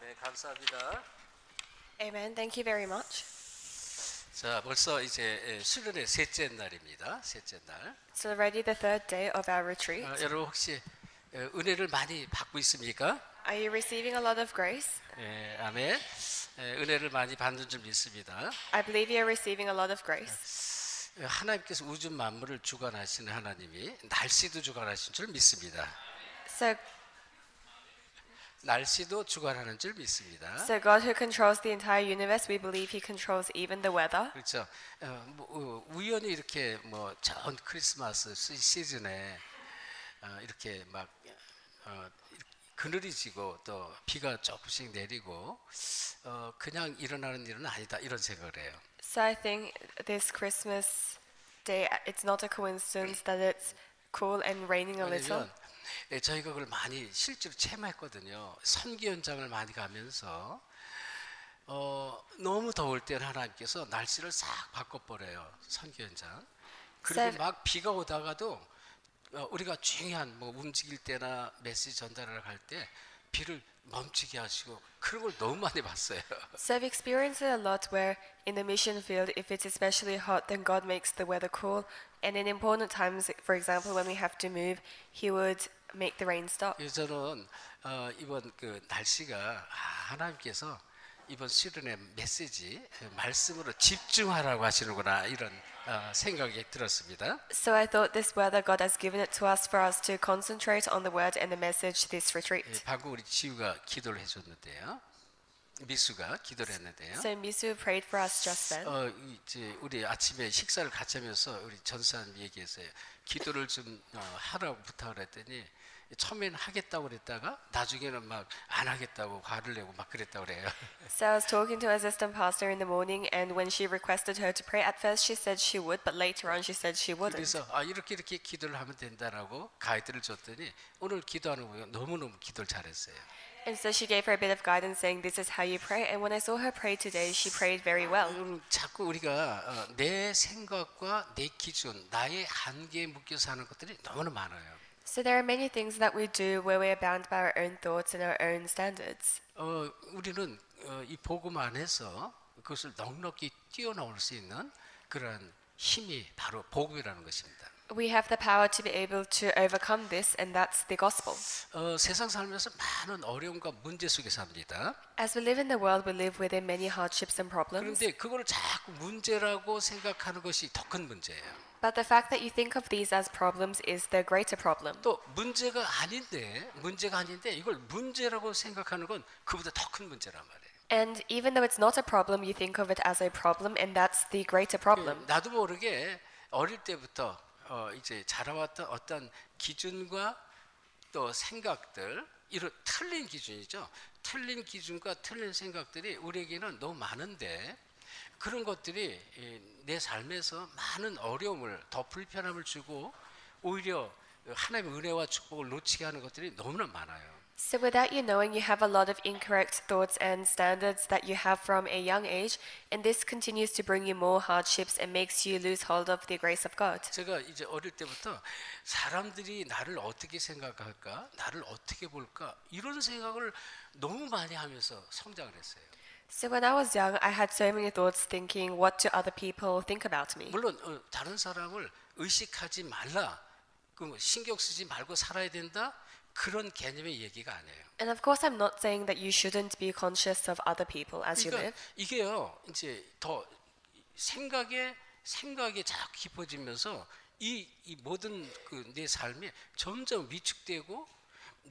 네, 감사합니다. Amen. Thank you very much. 자, 벌써 이제 수련의 셋째 날입니다. 셋째 날. It's already the third day of our retreat. 여러분 혹시 은혜를 많이 받고 있습니까? Are you receiving a lot of grace? 아멘. 은혜를 많이 받는 줄 믿습니다. I believe you are receiving a lot of grace. 하나님께서 우주 만물을 주관하시는 하나님이 날씨도 주관하신 줄 믿습니다. So 날씨도 주관하는 줄 믿습니다. God who controls the entire universe, we believe he controls even the weather. 그렇죠. 우연히 이렇게 뭐 전 크리스마스 시즌에 이렇게 막 그늘이 지고 또 비가 조금씩 내리고 그냥 일어나는 일은 아니다 이런 생각을 해요. So I think this Christmas day, it's not a coincidence that it's cool and raining a little. 왜냐면 저희가 그걸 많이 실제로 체험했거든요. 선교 현장을 많이 가면서 너무 더울 때는 하나님께서 날씨를 싹 바꿔버려요. 선교 현장. 그리고 막 비가 오다가도 우리가 중요한 뭐 움직일 때나 메시지 전달을 할 때 비를 멈추게 하시고 그런 걸 너무 많이 봤어요. So I've experienced it a lot where in the mission field, if it's especially hot, then God makes the weather cool. And in important times, for example, when we have to move, He would make the rain stop. 저는 이번 그 날씨가 하나님께서 이번 수련의 메시지 말씀으로 집중하라고 하시는구나 이런 생각이 들었습니다. So I thought this weather God has given it to us for us to concentrate on the word and the message this retreat. 방금 우리 지우가 기도를 해줬는데요. 미수가 기도를 했는데요. So Misu prayed for us just then. 이제 우리 아침에 식사를 같이 하면서 우리 전사님 얘기했어요. 기도를 좀 하라고 부탁을 했더니 처음에는 하겠다고 그랬다가 나중에는 막 안 하겠다고 화를 내고 막 그랬다고 그래요. So I was talking to our assistant pastor in the morning, and when she requested her to pray, at first she said she would, but later on she said she wouldn't. 그래서 이렇게 기도를 하면 된다라고 가이드를 줬더니 오늘 기도하는 거 너무너무 기도를 잘했어요. And so she gave her a bit of guidance saying this is how you pray, and when I saw her pray today, she prayed very well. 자꾸 우리가 내 생각과 내 기준, 나의 한계에 묶여 사는 것들이 너무나 많아요. So there are many things that we do where we are bound by our own thoughts and our own standards. 우리는 이 복음 안에서 그것을 넉넉히 뛰어넘을 수 있는 그런 힘이 바로 복음이라는 것입니다. We have the power to be able to overcome this, and that's the gospel. 세상 살면서 많은 어려움과 문제 속에 삽니다. As we live in the world, we live within many hardships and problems. 그런데 그걸 자꾸 문제라고 생각하는 것이 더 큰 문제예요. But the fact that you think of these as problems is the greater problem. 또 문제가 아닌데 이걸 문제라고 생각하는 건 그보다 더 큰 문제란 말이에요. And even though it's not a problem, you think of it as a problem, and that's the greater problem. 나도 모르게 어릴 때부터 이제 자라왔던 어떤 기준과 또 생각들 이런 틀린 기준이죠. 틀린 기준과 틀린 생각들이 우리에게는 너무 많은데 그런 것들이 내 삶에서 많은 어려움을 더 불편함을 주고 오히려 하나님의 은혜와 축복을 놓치게 하는 것들이 너무나 많아요. So without you knowing, you have a lot of incorrect thoughts and standards that you have from a young age, and this continues to bring you more hardships and makes you lose hold of the grace of God. 제가 이제 어릴 때부터 사람들이 나를 어떻게 생각할까, 나를 어떻게 볼까 이런 생각을 너무 많이 하면서 성장을 했어요. So when I was young, I had so many thoughts thinking, what do other people think about me? 물론 다른 사람을 의식하지 말라, 신경 쓰지 말고 살아야 된다 그런 개념의 얘기가 아니에요. And of course, I'm not saying that you shouldn't be conscious of other people as you live. 이게요, 이제 더 생각에 자꾸 깊어지면서 이 모든 내 삶이 점점 위축되고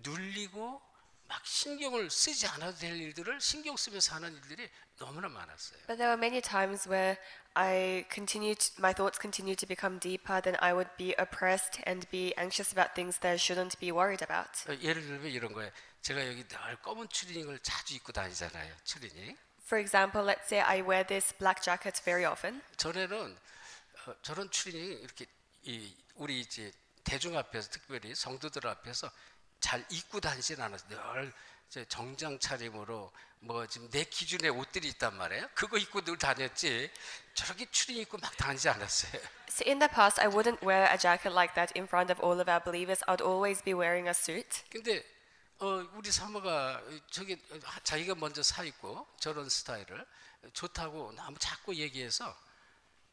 눌리고 막 신경을 쓰지 않아도 될 일들을 신경 쓰면서 하는 일들이 너무나 많았어요. But there were many times where my thoughts continued to become deeper, then I would be oppressed and be anxious about things that I shouldn't be worried about. 예를 들면 이런 거예요. 제가 여기 늘 검은 추리닝을 자주 입고 다니잖아요. 추리닝. For example, let's say I wear this black jacket very often. 전에는 저런 추리닝 이렇게 우리 이제 대중 앞에서 특별히 성도들 앞에서 잘 입고 다니진 않았어요. 늘 정장 차림으로 뭐 지금 내 기준의 옷들이 있단 말이에요. 그거 입고 늘 다녔지 저렇게 추리닝 입고 막 다니지 않았어요. So in the past, I wouldn't wear a jacket like that in front of all of our believers. I'd always be wearing a suit. 근데 우리 우리 사모가 저기 자기가 먼저 사 입고 저런 스타일을 좋다고 너무 자꾸 얘기해서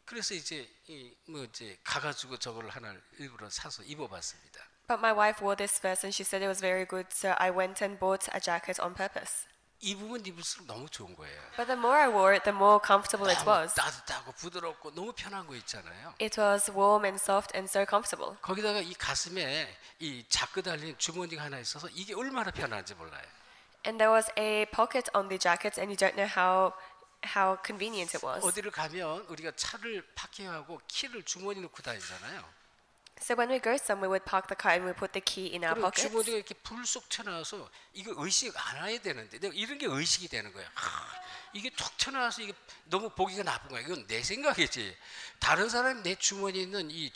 그래서 이제 이제 가가지고 저걸 하나 일부러 사서 입어봤습니다. But my wife wore this first and she said it was very good, so I went and bought a jacket on purpose. 입으면 입을수록 너무 좋은 거예요. But the more I wore it, the more comfortable it 너무 was. 따뜻하고 부드럽고 너무 편한 거 있잖아요. It was warm and soft and so comfortable. 거기다가 이 가슴에 이 자크 달린 주머니가 하나 있어서 이게 얼마나 편한지 몰라요. And there was a pocket on the jacket, and you don't know how convenient it was. 어디를 가면 우리가 차를 파킹하고 키를 주머니 넣고 다니잖아요. So when we go somewhere, we'd park the car and we put the key in our 그리고 pockets. 주머니가 이렇게 불쑥 튀어나와서 이거 의식 안 해야 되는데 내가 이런 게 의식이 되는 거야. 이게 툭 튀어나와서 이게 너무 보기가 나쁜 거야. 이건 내 생각이지. 다른 사람이 내 주머니에 있는 이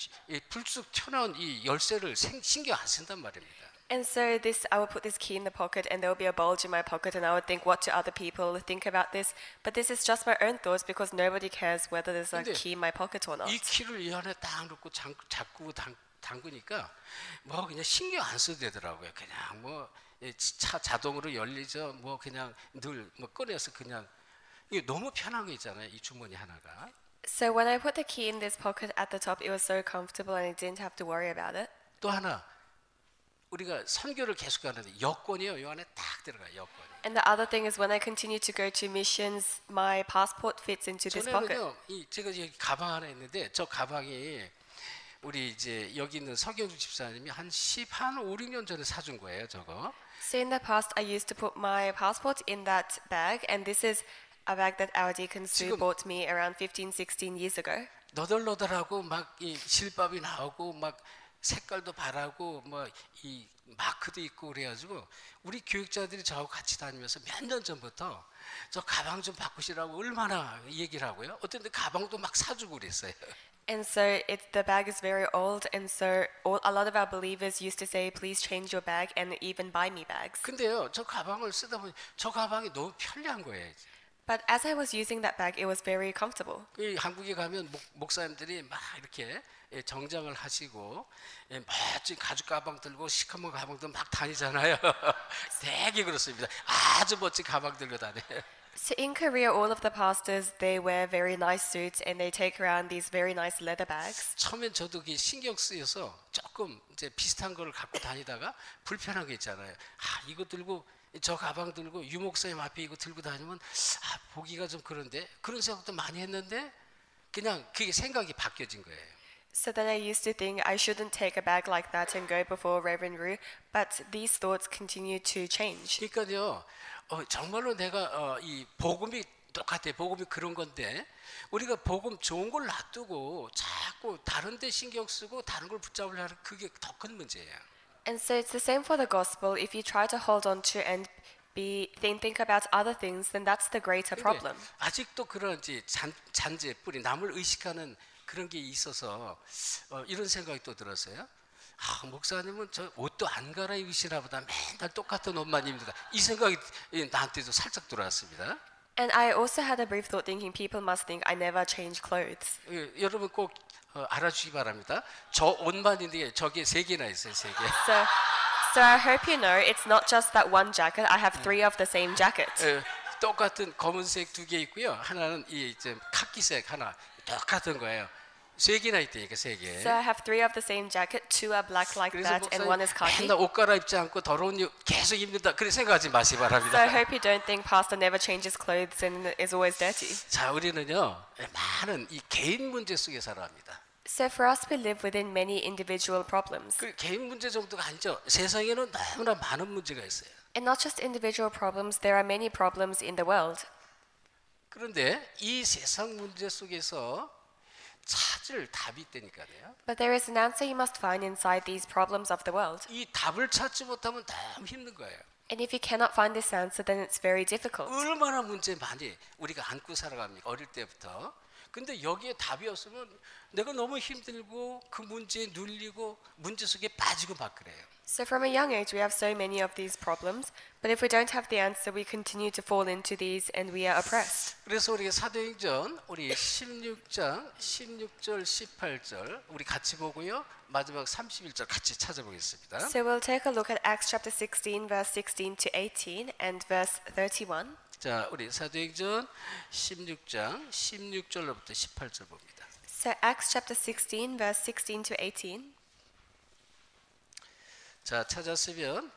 불쑥 튀어나온 이 열쇠를 신경 안 쓴단 말입니다. And so I would put this key in the pocket, and there would be a bulge in my pocket, and I would think, what do other people think about this? But this is just my own thoughts because nobody cares whether there's a 근데 key in my pocket or not. 이 키를 이 안에 딱 넣고 잡고 담그니까 뭐 그냥 신경 안 써도 되더라고요. 그냥 뭐 차 자동으로 열리죠. 뭐 그냥 늘 뭐 꺼내서 그냥 이게 너무 편한 거 있잖아요. 이 주머니 하나가. So when I put the key in this pocket at the top, it was so comfortable and I didn't have to worry about it. 또 하나 우리가 선교를 계속 가는데 여권이요. 요 안에 딱 들어가요. 여권. And the other thing is when I continue to go to missions, my passport fits into this pocket. 전에는요. 제가 여기 가방 하나 있는데 저 가방이 우리 이제 여기 있는 서경주 집사님이 한 5, 6년 전에 사준 거예요. 저거. So in the past, I used to put my passport in that bag, and this is a bag that our deacon Sue 지금- bought me around 15, 16 years ago. 너덜너덜하고 막 이 실밥이 나오고 막 색깔도 바라고 뭐 이 마크도 있고 그래가지고 우리 교육자들이 저하고 같이 다니면서 몇 년 전부터 저 가방 좀 바꾸시라고 얼마나 얘기를 하고요. 어떤 데 가방도 막 사주고 그랬어요. And so the bag is very old, and so a lot of our believers used to say, please change your bag and even buy me bags. 근데요, 저 가방을 쓰다 보니 저 가방이 너무 편리한 거예요. But as I was using that bag, it was very comfortable. 이 한국에 가면 목사님들이 막 이렇게 정장을 하시고 멋진 가죽 가방 들고 시커먼 가방도 막 다니잖아요. 되게 그렇습니다. 아주 멋진 가방 들고 다녀요. So in Korea, all of the pastors, they wear very nice suits and they take around these very nice leather bags. 처음엔 저도 그게 신경 쓰여서 조금 이제 비슷한 걸 갖고 다니다가 불편한 게 있잖아요. 이거 들고 저 가방 들고 유목사님 앞에 이거 들고 다니면 보기가 좀 그런데 그런 생각도 많이 했는데 그냥 그게 생각이 바뀌어진 거예요. So then I used to think I shouldn't take a bag like that and go before Reverend Rue, but these thoughts continue to change. 그러니까요, 정말로 내가 이 복음이 똑같아. 복음이 그런 건데 우리가 복음 좋은 걸 놔두고 자꾸 다른 데 신경 쓰고 다른 걸 붙잡으려 하는 그게 더 큰 문제예요. And so it's the same for the gospel. If you try to hold on to and think about other things, then that's the greater 근데 problem. 아직도 그런 이제 잔재 뿌리 남을 의식하는 그런 게 있어서 이런 생각이 또 들었어요. 목사님은 저 옷도 안 갈아입으시나 보다 맨날 똑같은 옷만 입는다. 이 생각이 나한테도 살짝 들어왔습니다. And I also had a brief thought thinking people must think I never change clothes. 여러분 꼭 알아주시기 바랍니다. 저 옷만 있는데 저게 3개나 있어요. 3개. So I hope you know it's not just that one jacket. I have 3 of the same jacket. 똑같은 검은색 2개 있고요. 하나는 이 이제 카키색 하나 똑같은 거예요. 3개나 있다니까 3개. So I have 3 of the same jacket. 2 are black like 그래서 that, and 1 is 목사님 khaki. 맨날 옷 갈아입지 않고 더러운 옷 계속 입는다. 그렇게 생각하지 마시기 So I 바랍니다. hope you don't think pastor never changes clothes and is always dirty. 자, 우리는요 많은 이 개인 문제 속에 살아갑니다. So for us, we live within many individual problems. 그 개인 문제 정도가 아니죠. 세상에는 너무나 많은 문제가 있어요. And not just individual problems, there are many problems in the world. 그런데 이 세상 문제 속에서 찾을 답이 있다니까요. But there is an answer you must find inside these problems of the world. 이 답을 찾지 못하면 너무 힘든 거예요. And if you cannot find this answer, then it's very difficult. 얼마나 문제 많이 우리가 안고 살아갑니까? 어릴 때부터. 근데 여기에 답이 없으면 내가 너무 힘들고 그 문제에 눌리고 문제 속에 빠지고 막 그래요. So from a young age, we have so many of these problems, but if we don't have the answer, we continue to fall into these and we are oppressed. 그래서 우리 사도행전 우리 16장 16절 18절 우리 같이 보고요. 마지막 31절 같이 찾아보겠습니다. So we'll take a look at Acts chapter 16, verse 16 to 18 and verse 31. 자, 우리 사도행전 16장 16절로부터 18절 봅니다. So Acts chapter 16, verse 16 to 18. 자, 찾았으면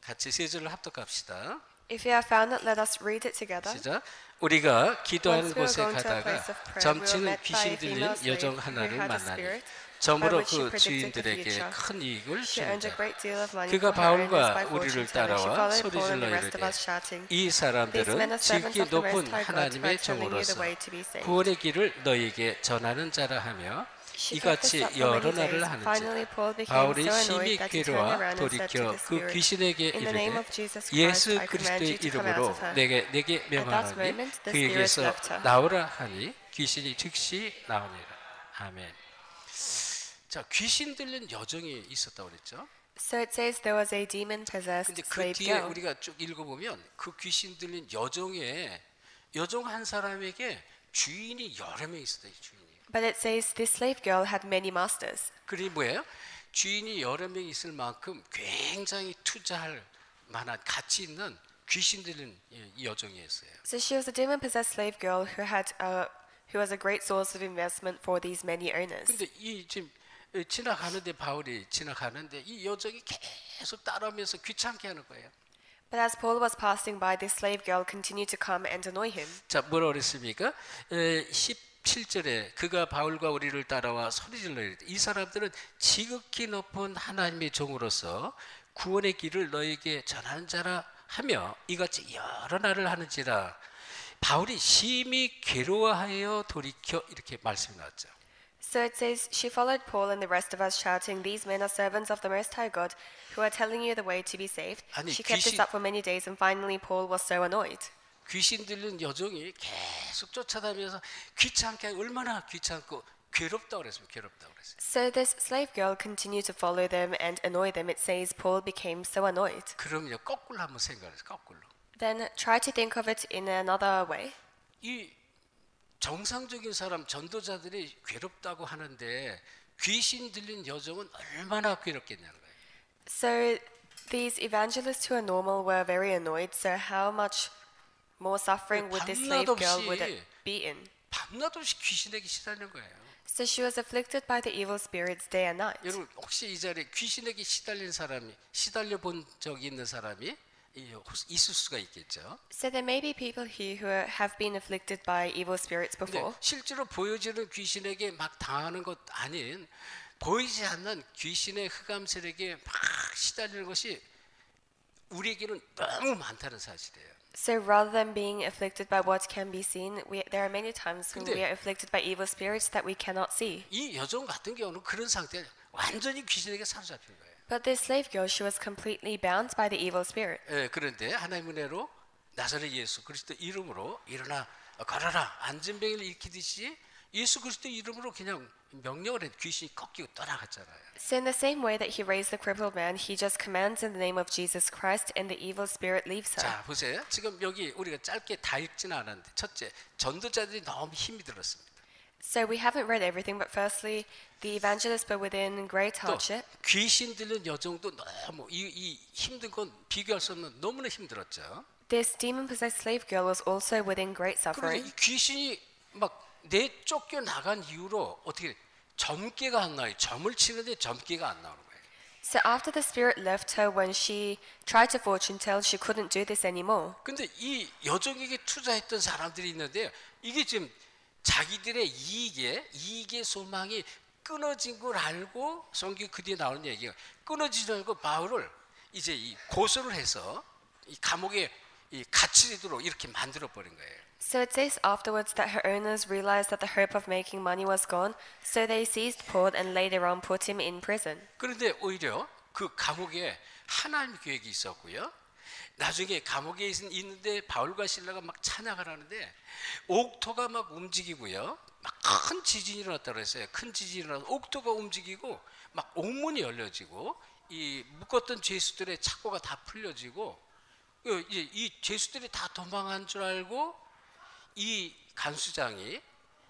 같이 세 줄을 합독합시다. If you have found it, let us read it together. 시작. 우리가 기도하는 Once we were 곳에 going to a 가다가 place of prayer, we were 점치는 met by 귀신 a 들린 female slave 여정 who 하나를 had a 만나니 spirit 점으로 by which she 그 predicted the 주인들에게 future. 큰 이익을 She earned a 주는다. great deal of money 그가 for her owners 바울과 by 우리를 fortune telling. She 따라와 followed 소리 Paul and 질러 the rest of 이르되 us shouting, 이 "These 사람들은 men are servants 지극히 of the 높은 Most High God, who 하나님의 are telling you the 종으로서 way to be saved." 구원의 길을 너에게 전하는 자라 하며 She kept 이같이 this up for 여러 many 날을 days. 하는지 Finally, Paul became 바울이 so 심히 annoyed that he turned 괴로워 around and said to 돌이켜 the 그 spirit, 귀신에게 "In the name 이르되 of Jesus Christ, 예수 I command 그리스도의 you to come out 이름으로 of her." 내게 At that 명하노니 moment, the 그에게서 spirit left her. 나오라 하니 귀신이 즉시 나오니라. 아멘. 자, 귀신 들린 여정이 있었다고 그랬죠. So it says there was a demon-possessed 근데 그 slave 뒤에 girl. 우리가 쭉 읽어보면 그 귀신 들린 여정에 여정 한 사람에게 주인이 여러 명 있었다. 이 주인이. But it says this slave girl had many masters. 그게 뭐예요? 주인이 여러 명 있을 만큼 굉장히 투자할 만한 가치 있는 귀신 들린 이 여정이었어요. So she was a demon-possessed slave girl who was a great source of investment for these many owners. 근데 이 지금 지나가는데 바울이 지나가는데 이 여정이 계속 따라오면서 귀찮게 하는 거예요. But as Paul was passing by, this slave girl continued to come and annoy him. 자, 뭐라 그랬습니까? 17절에 그가 바울과 우리를 따라와 소리질러 이르되 이 사람들은 지극히 높은 하나님의 종으로서 구원의 길을 너에게 전하는 자라 하며 이같이 여러 날을 하는지라. 바울이 심히 괴로워하여 돌이켜 이렇게 말씀이 나왔죠. So it says, she followed Paul and the rest of us shouting, "These men are servants of the Most High God, who are telling you the way to be saved." 아니, She kept this up for many days, and finally Paul was so annoyed. 귀신 들린 여종이 계속 쫓아다니면서 귀찮게 얼마나 귀찮고 괴롭다고 그랬습니다. 괴롭다고 그랬어요. So this slave girl continued to follow them and annoy them. It says Paul became so annoyed. 그럼요, 거꾸로 한번 생각해서 거꾸로. Then try to think of it in another way. 이 정상적인 사람 전도자들이 괴롭다고 하는데 귀신 들린 여종은 얼마나 괴롭겠냐는 거예요. So these evangelists who are normal were very annoyed. So how much more suffering would this slave girl would be in? 밤낮 없이 귀신에게 시달리는 거예요. So she was afflicted by the evil spirits day and night. 여러분 혹시 이 자리에 귀신에게 시달린 사람이 시달려 본 적이 있는 사람이 있을 수가 있겠죠. So there may be people here who have been afflicted by evil spirits 근데 before. 실제로 보여지는 귀신에게 막 당하는 것 아닌 보이지 않는 귀신의 흑암세력에 막 시달리는 것이 우리에게는 너무 많다는 사실이에요. So rather than being afflicted by what can be seen, there are many times when 근데 we are afflicted by evil spirits that we cannot see. 이 여종 같은 경우는 그런 상태에 완전히 귀신에게 사로잡힌 거예요. But this slave girl, she was completely bound by the evil spirit. 예, 그런데 하나님 은혜로 나사렛 예수 그리스도 이름으로 일어나 걸어라 앉은 병을 일으키듯이 예수 그리스도 이름으로 그냥 명령을 해 귀신이 꺾이고 떠나갔잖아요. So in the same way that he raised the crippled man, he just commands in the name of Jesus Christ, and the evil spirit leaves her. 자, 보세요. 지금 여기 우리가 짧게 다 읽지는 않았는데 첫째, 전도자들이 너무 힘이 들었습니다. So we haven't read everything, but firstly, the evangelists were within great 또 hardship. 귀신 들린 여정도 너무 이 힘든 건 비교할 수 없는 너무나 힘들었죠. This demon-possessed slave girl was also within great 그래서 suffering. 이 귀신이 막 내쫓겨 나간 이후로 어떻게 점괘가 안 나와요. 점을 치는데 점괘가 안 나오는 거예요. So after the spirit left her, when she tried to fortune tell, she couldn't do this anymore. 근데 이 여종에게 투자했던 사람들이 있는데 이게 지금 자기들의 이익의 소망이 끊어진 걸 알고 성경 그 뒤에 나오는 얘기가 끊어지지 않고 바울을 이제 이 고소를 해서 이 감옥에 이 갇히도록 이렇게 만들어 버린 거예요. So it says afterwards that her owners realized that the hope of making money was gone, so they seized Paul and later on put him in prison. 그런데 오히려 그 감옥에 하나님 계획이 있었고요. 나중에 감옥에 있는데 바울과 실라가 막 찬양을 하는데 옥토가 막 움직이고요. 막 큰 지진이 일어났다 그랬어요. 큰 지진이 일어나서 옥토가 움직이고 막 옥문이 열려지고 이 묶었던 죄수들의 착고가 다 풀려지고 이제 이 죄수들이 다 도망한 줄 알고 이 간수장이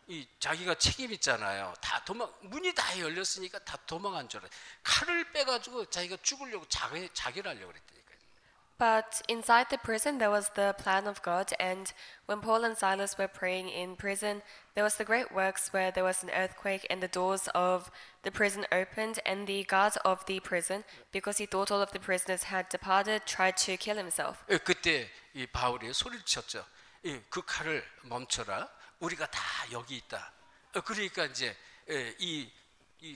이 자기가 책임 있잖아요. 다 문이 다 열렸으니까 다 도망한 줄 알아요. 칼을 빼가지고 자기가 죽으려고 자기를 하려고 그랬다니까요. But inside the prison there was the plan of God, and when Paul and Silas were praying in prison, there was the great works where there was an earthquake and the doors of the prison opened, and the guard of the prison, because he thought all of the prisoners had departed, tried to kill himself. 그때 이 바울이 소리를 쳤죠. 그 칼을 멈춰라. 우리가 다 여기 있다. 그러니까 이제 이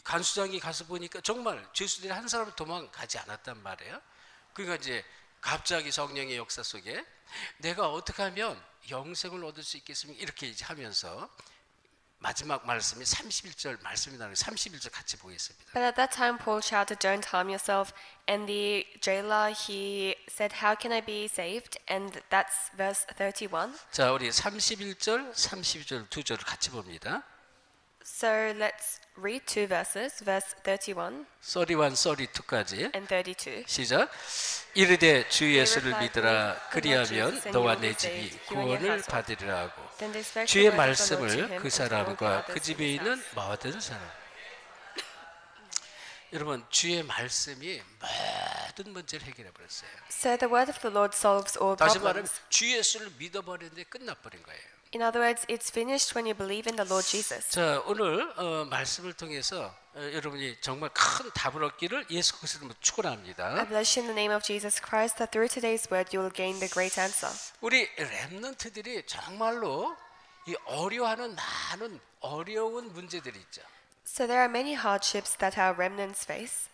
간수장이 가서 보니까 정말 죄수들이 한 사람을 도망가지 않았단 말이에요. 그러니까 이제 갑자기 성령의 역사 속에 내가 어떻게 하면 영생을 얻을 수 있겠습니까? 이렇게 이제 하면서 마지막 말씀이 31절 말씀이 나오는 31절 같이 보겠습니다. But at that time Paul shouted, "Don't harm yourself." And the jailer, he said, "How can I be saved?" And that's verse 31. 자, 우리 31절, 32절 두 절을 같이 봅니다. So let's read two verses, verse 31 31, 32까지 and 32. 시작. 이르되 주 예수를 믿으라. 그리하면 너와 내 집이 구원을 받으리라 하고 Then they spoke the 주의 word of the Lord to 말씀을 him 그 and to all the 사람과 others 그 in 집에 his 있는 house. 모든 사람. 여러분, 주의 말씀이 모든 문제를 해결해 버렸어요. So the word of the Lord solves all 다시 말하면 problems. 주 예수를 믿어버렸는데 끝나버린 거예요. In other words, it's finished when you believe in the Lord Jesus. 자, 오늘 말씀을 통해서 여러분이 정말 큰 답을 얻기를 예수 그리스도로 I 축원합니다. bless you in the name of Jesus Christ that through today's word you will gain the great answer. 우리 렘넌트들이 정말로 이 어려워하는 많은 어려운 문제들이 있죠. So there are many hardships that our remnants face.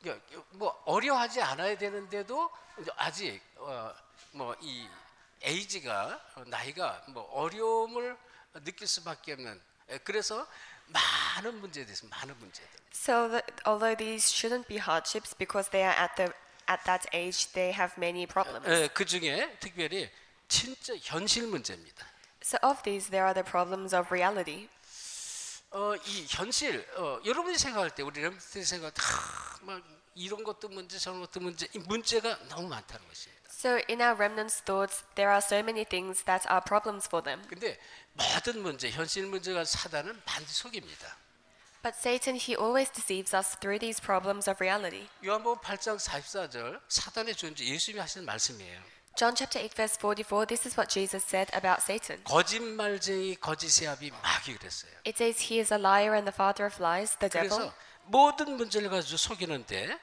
그러니까 뭐 어려워하지 않아야 되는데도 아직 뭐 이 에이지가 나이가 뭐 어려움을 느낄 수밖에 없는 그래서 많은 문제들이 있습니다. 많은 문제들. So although these shouldn't be hardships because they are at that age, they have many problems. 그 중에 특별히 진짜 현실 문제입니다. So of these, there are the problems of reality. 이 현실 여러분이 생각할 때 우리 렘넌트들이 생각할 때 막 이런 것도 문제 저런 것도 문제 이 문제가 너무 많다는 것입니다. So in our remnants' thoughts, there are so many things that are problems for them. 근데 모든 문제 현실 문제가 사단은 반드시 속입니다. But Satan, he always deceives us through these problems of reality. 요한복음 8장 44절 사단의 존재 예수님이 하시는 말씀이에요. John chapter 8 verse 44, this is what Jesus said about Satan. 거짓말쟁이 거짓의 아비 마귀 그랬어요. It says he is a liar and the father of lies, the devil. 그래서 모든 문제를 가지고 속이는데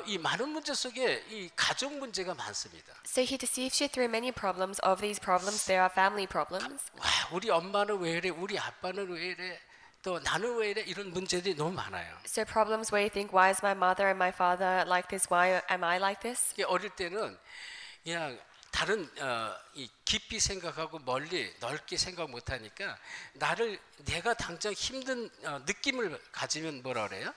이 많은 문제 속에 이 가족 문제가 많습니다. So he deceives you through many problems. Of these problems, there are family problems. 와, 우리 엄마는 왜 이래? 우리 아빠는 왜 이래? 또 나는 왜 이래? 이런 문제들이 너무 많아요. So problems where you think, why is my mother and my father like this? Why am I like this? 이게 어릴 때는 그냥 다른 이 깊이 생각하고 멀리 넓게 생각 못하니까 내가 당장 힘든 느낌을 가지면 뭐라 그래요?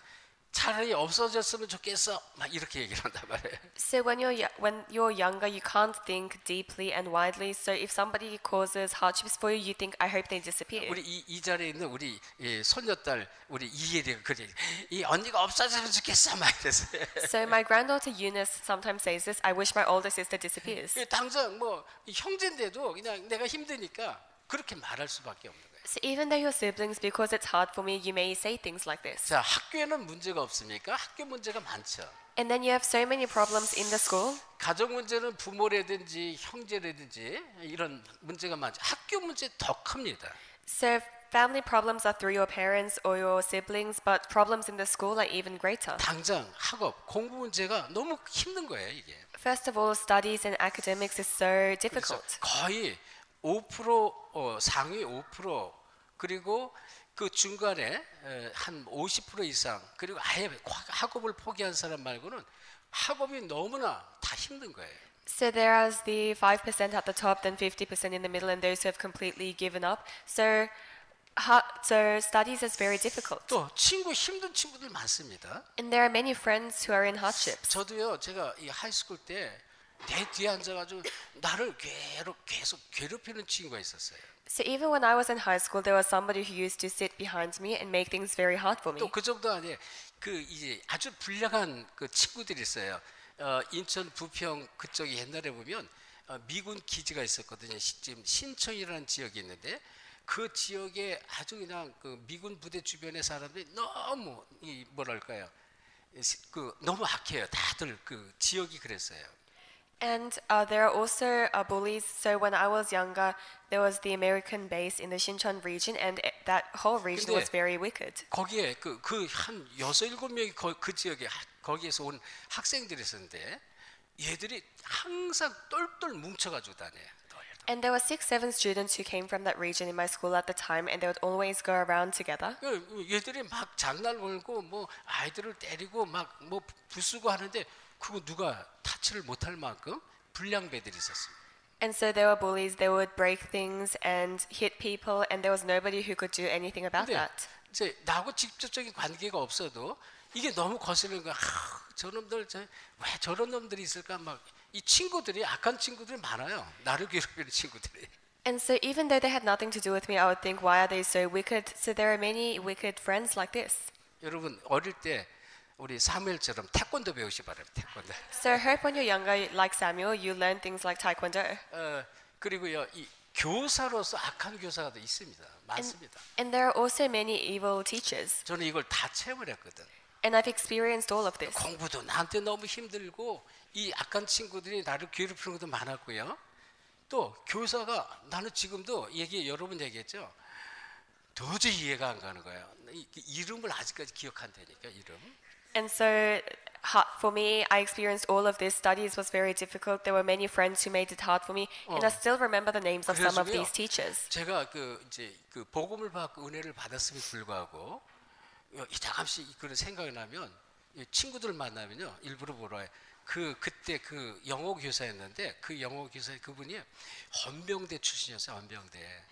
차라리 없어졌으면 좋겠어. 막 이렇게 얘기를 한단 말이에요. So when you're younger, you can't think deeply and widely. So if somebody causes hardships for you, you think, I hope they disappear. 우리 이 자리에 있는 우리 손녀딸 우리 이혜리가 그래. 이 언니가 없어졌으면 좋겠어. 막 이랬어요. So my granddaughter Eunice sometimes says this, I wish my older sister disappears. 당장 뭐 형제인데도 그냥 내가 힘드니까 그렇게 말할 수밖에 없는 거예요. So even though you're siblings, because it's hard for me, you may say things like this. 자, 학교에는 문제가 없습니까? 학교 문제가 많죠. And then you have so many problems in the school. 가족 문제는 부모라든지 형제라든지 이런 문제가 많죠. 학교 문제 더 큽니다. So family problems are through your parents or your siblings, but problems in the school are even greater. 당장 학업, 공부 문제가 너무 힘든 거예요, 이게. First of all, studies and academics is so 그래서 difficult. 거의 5% 상위 5% 그리고 그 중간에 한 50% 이상 그리고 아예 학업을 포기한 사람 말고는 학업이 너무나 다 힘든 거예요. So there is the 5% at the top, then 50% in the middle, and those who have completely given up. So studies is very difficult. 또 힘든 친구들 많습니다. And there are many friends who are in hardships. 저도요, 제가 이 하이스쿨 때 내 뒤에 앉아가지고 나를 계속 괴롭히는 친구가 있었어요. So even when I was in high school, there was somebody who used to sit behind me and make things very hard for me. 또 그 정도 아니에요. 그 이제 아주 불량한 그 친구들이 있어요. 인천 부평 그쪽에 옛날에 보면 미군 기지가 있었거든요. 지금 신천이라는 지역이 있는데 그 지역에 아주 그냥 그 미군 부대 주변의 사람들이 너무 이 뭐랄까요? 그 너무 악해요. 다들 그 지역이 그랬어요. And there are also bullies. So when I was younger, there was the American base in the Shincheon region, and that whole region 근데 was very wicked. 거기에 그 한 6-7명이 그 지역에 거기에서 온 학생들이 있었는데 얘들이 항상 똘똘 뭉쳐가지고 다녀요. And there were 6-7 students who came from that region in my school at the time, and they would always go around together. 얘들이 막 장난 걸고 뭐 아이들을 때리고 막 뭐 부수고 하는데 그거 누가 타치를 못할 만큼 불량배들이 있었어요. And so there were bullies. They would break things and hit people, and there was nobody who could do anything about 근데 that. 이제 나하고 직접적인 관계가 없어도 이게 너무 거슬리는 거야. 저놈들 왜 저런 놈들이 있을까 막 이 친구들이 악한 친구들이 많아요. 나를 괴롭히는 친구들이. And so even though they had nothing to do with me, I would think, why are they so wicked? So there are many wicked friends like this. 여러분 어릴 때 우리 사무엘처럼 태권도 배우시 바랍니다. 태권도. So I hope when you're younger, like Samuel, you learn things like Taekwondo. 그리고요 이 교사로서 악한 교사가 또 있습니다. 많습니다. And there are also many evil teachers. 저는 이걸 다 체험을 했거든. And I've experienced all of this. 공부도 나한테 너무 힘들고 이 악한 친구들이 나를 괴롭히는 것도 많았고요. 또 교사가 나는 지금도 여러 번 얘기했죠. 도저히 이해가 안 가는 거예요. 이름을 아직까지 기억한다니까 이름. And so for me, I experienced all of this. Studies was very difficult. There were many friends who made it hard for me, and I still remember the names of some of these teachers. 제가 이제 그 복음을 받고 은혜를 받았음에 불구하고 이따금씩 그런 생각이 나면 친구들 만나면요 일부러 뭐라 해. 그때 그 영어 교사였는데 그 영어 교사 그분이 헌병대 출신이었어요. 헌병대.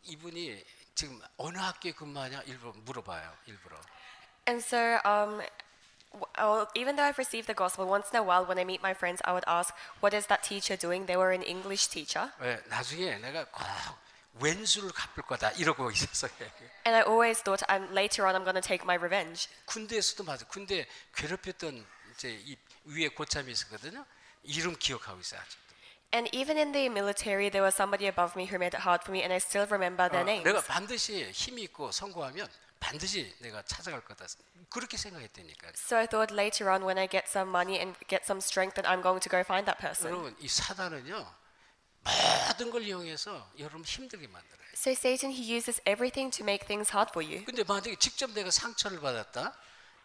이분이 지금 어느 학교에 근무하냐 일부러 물어봐요. 일부러. And so, even though I've received the gospel, once in a while when I meet my friends, I would ask, what is that teacher doing? They were an English teacher. 왜 나중에 내가 꼭 왼수를 갚을 거다 이러고 있었어요. And I always thought, later on I'm going to take my revenge. 군대에서도 맞아. 군대 괴롭혔던 이제 이 위에 고참이 있었거든요. 이름 기억하고 있어요. 아직도. And even in the military, there was somebody above me who made it hard for me, and I still remember their names. 내가 반드시 힘이 있고 성공하면 반드시 내가 찾아갈 거다. 그렇게 생각했다니까. So I thought later on when I get some money and get some strength, then I'm going to go find that person. 여러분 이 사단은요 모든 걸 이용해서 여러분 힘들게 만들어요. So Satan, he uses everything to make things hard for you. 근데 만약에 직접 내가 상처를 받았다,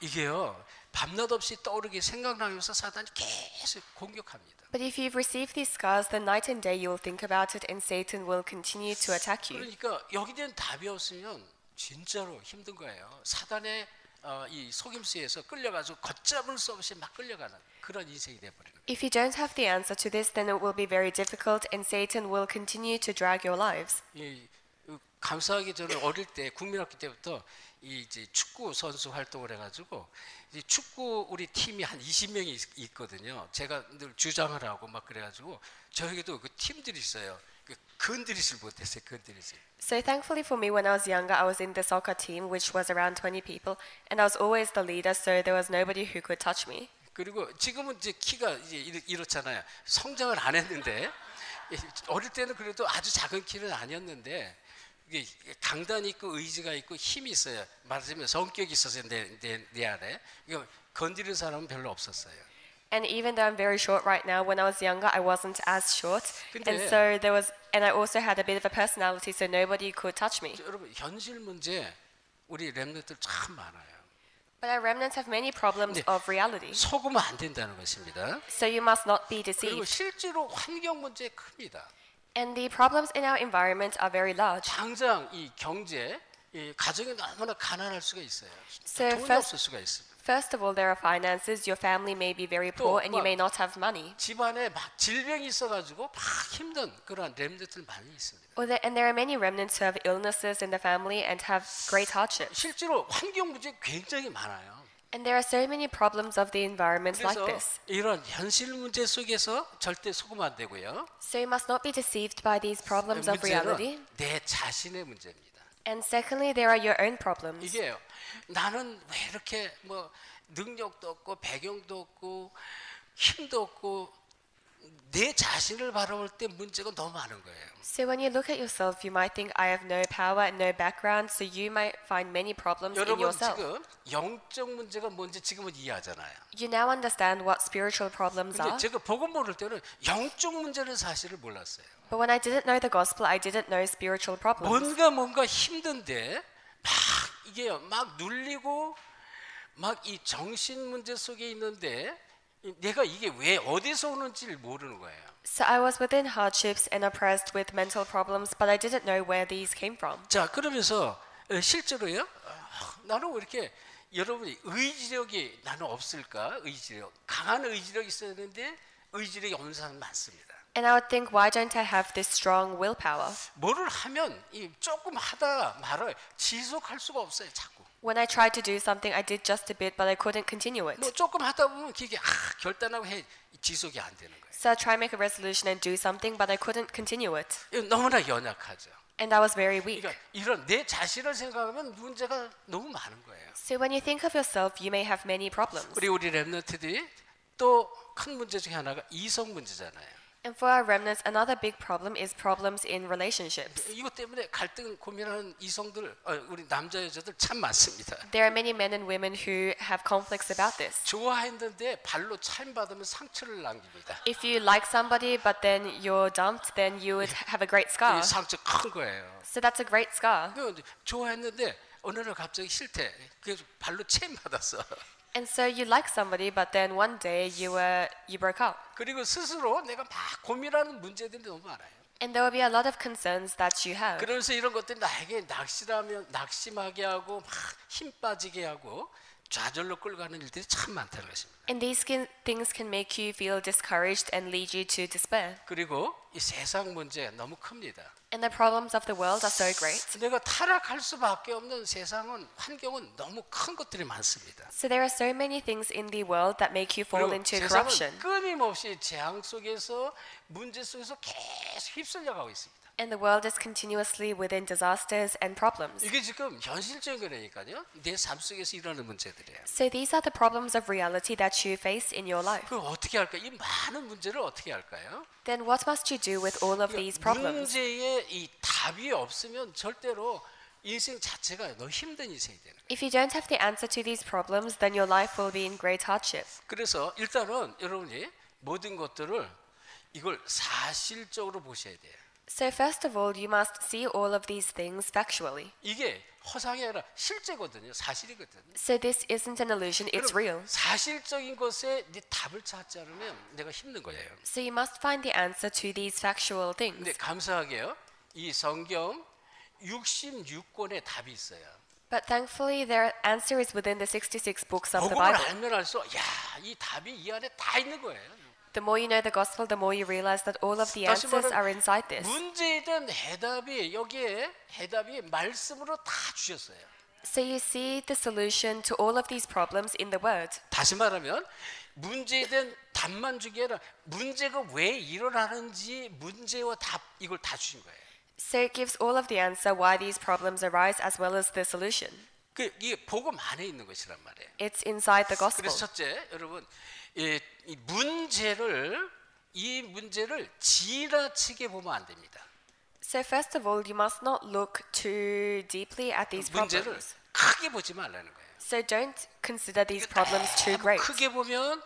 이게요 밤낮 없이 떠오르게 생각나면서 사단이 계속 공격합니다. But if you've received these scars, then night and day you will think about it, and Satan will continue to attack you. 그러니까 여기 대한 답이 없으면 진짜로 힘든 거예요. 사단의 이 속임수에서 끌려가지고 걷잡을 수 없이 막 끌려가는 그런 인생이 돼버리는 거예요. If you don't have the answer to this, then it will be very difficult, and Satan will continue to drag your lives. 감사하게 저는 어릴 때 국민학교 때부터 이제 축구 선수 활동을 해가지고 이 축구 우리 팀이 한 20명이 있거든요. 제가 늘 주장을 하고 막 그래가지고 저에게도 그 팀들이 있어요. 건드리질 못했어요. 건드리질. So thankfully for me, when I was younger, I was in the soccer team, which was around 20 people, and I was always the leader, so there was nobody who could touch me. 그리고 지금은 이제 키가 이제 이렇잖아요. 성장을 안 했는데 어릴 때는 그래도 아주 작은 키는 아니었는데 이게 강단이 있고 의지가 있고 힘이 있어요. 말하자면 성격이 있었어요. 내 안에. 이거 건드리는 사람은 별로 없었어요. And even though I'm very short right now, when I was younger, I wasn't as short, 근데 and so there was, and I also had a bit of a personality, so nobody could touch me. 여러분 현실 문제 우리 렘넌트들 참 많아요. But our remnants have many problems of reality, 속으면 안 된다는 것입니다. so you must not be 그리고 deceived. 실제로 환경 문제 큽니다. And the problems in our environment are very large. 당장 이 경제, 이 가정이 너무나 가난할 수가 있어요. So 돈이 없을 수가 있습니다. First of all, there are finances. Your family may be very poor, and you may not have money. 집안에 막 질병이 있어가지고 막 힘든 그런 렘넌트들 많이 있습니다. And there are many remnants who have illnesses in the family and have great hardship. 실제로 환경 문제 굉장히 많아요. And there are so many problems of the environment like 그래서 this. 이런 현실 문제 속에서 절대 속으면 안 되고요. So you must not be deceived by these problems of reality. 문제는 내 자신의 문제입니다. And secondly, there are your own problems. 이게요. 나는 왜 이렇게 뭐 능력도 없고 배경도 없고 힘도 없고 내 자신을 바라볼 때 문제가 너무 많은 거예요. So when you look at yourself, you might think, I have no power and no background, so you might find many problems in 여러분 yourself. 지금 영적 문제가 뭔지 지금은 이해하잖아요. You now understand what spiritual problems 근데 are. 제가 복음 모를 때는 영적 문제는 사실을 몰랐어요. But when I didn't know the gospel, I didn't know spiritual problems. 뭔가 힘든데 막 이게요. 막 눌리고 막 이 정신 문제 속에 있는데 내가 이게 왜 어디서 오는지를 모르는 거예요. So I was within hardships and oppressed with mental problems, but I didn't know where these came from. 자, 그러면서 실제로요. 나는 왜 이렇게 여러분이 의지력이 나는 없을까? 의지력. 강한 의지력이 있어야 되는데 의지력이 없는 사람 많습니다. And I would think, why don't I have this strong willpower? 뭐를 하면 이 조금 하다 말아요. 지속할 수가 없어요. 자꾸. When I tried to do something, I did just a bit, but I couldn't continue it. 뭐 조금 하다 보면 그게 결단하고 해 지속이 안 되는 거예요. So I tried to make a resolution and do something, but I couldn't continue it. 이거 너무나 연약하죠. And I was very weak. 그러니까 이런 내 자신을 생각하면 문제가 너무 많은 거예요. So when you think of yourself, you may have many problems. 우리 랩런트들이 또 큰 문제 중에 하나가 이성 문제잖아요. And for our remnants, another big problem is problems in relationships. 이것 때문에 갈등 고민하는 이성들, 우리 남자 여자들 참 많습니다. There are many men and women who have conflicts about this. 좋아했는데 발로 차임 받으면 상처를 남깁니다. If you like somebody but then you're dumped, then you would have a great scar. 이 상처 큰 거예요. So that's a great scar. 좋아했는데 어느 날 갑자기 싫대. 그래서 발로 차임 받았어. And so you like somebody, but then one day you broke up. 그리고 스스로 내가 막 고민하는 문제들이 너무 많아요. And there will be a lot of concerns that you have. 그러면서 이런 것들이 나에게 낙심하게 하고 막 힘 빠지게 하고 좌절로 끌어가는 일들이 참 많다는 것입니다. And these things can make you feel discouraged and lead you to despair. 그리고 이 세상 문제 너무 큽니다. And the problems of the world are so great. 내가 타락할 수밖에 없는 세상은 환경은 너무 큰 것들이 많습니다. So there are so many things in the world that make you fall 그리고 into 세상은 corruption. 끊임없이 재앙 속에서 문제 속에서 계속 휩쓸려 가고 있습니다. And the world is continuously within disasters and problems. 이게 지금 현실적인 거라니까요. 내 삶 속에서 일어나는 문제들이에요. So these are the problems of reality that you face in your life. 그럼 어떻게 할까? 이 많은 문제를 어떻게 할까요? Then what must you do with all of these problems? 문제에 이 답이 없으면 절대로 인생 자체가 너무 힘든 인생이 되는 거예요. If you don't have the answer to these problems, then your life will be in great hardship. 그래서 일단은 여러분이 모든 것들을 이걸 사실적으로 보셔야 돼요. So first of all, you must see all of these things factually. 이게 허상이 아니라 실제거든요. 사실이거든요. So this isn't an illusion, it's real. 사실적인 것에 네 답을 찾지 않으면 내가 힘든 거예요. So you must find the answer to these factual things. 근데 감사하게요. 이 성경 66권의 답이 있어요. But thankfully, their answer is within the 66 books of the 복음을 Bible. 알면 알수록 이 답이 이 안에 다 있는 거예요. The more you know the gospel, the more you realize that all of the 다시 answers 말하면 are inside this. 문제에 대한 해답이 여기에 해답이 말씀으로 다 주셨어요. So you see the solution to all of these problems in the Word. 다시 말하면 문제에 대한 답만 주기 아니라 문제가 왜 일어나는지 문제와 답 이걸 다 주신 거예요. So it gives all of the answer why these problems arise as well as the solution. 이게 복음 안에 있는 것이란 말이에요. It's inside the gospel. 그래서 첫째, 여러분 이 문제를 지나치게 보면 안 됩니다. So first of all, you must not look too deeply at these 문제를 problems. 크게 보지 말라는 거예요. So don't consider these problems too great. 크게 보면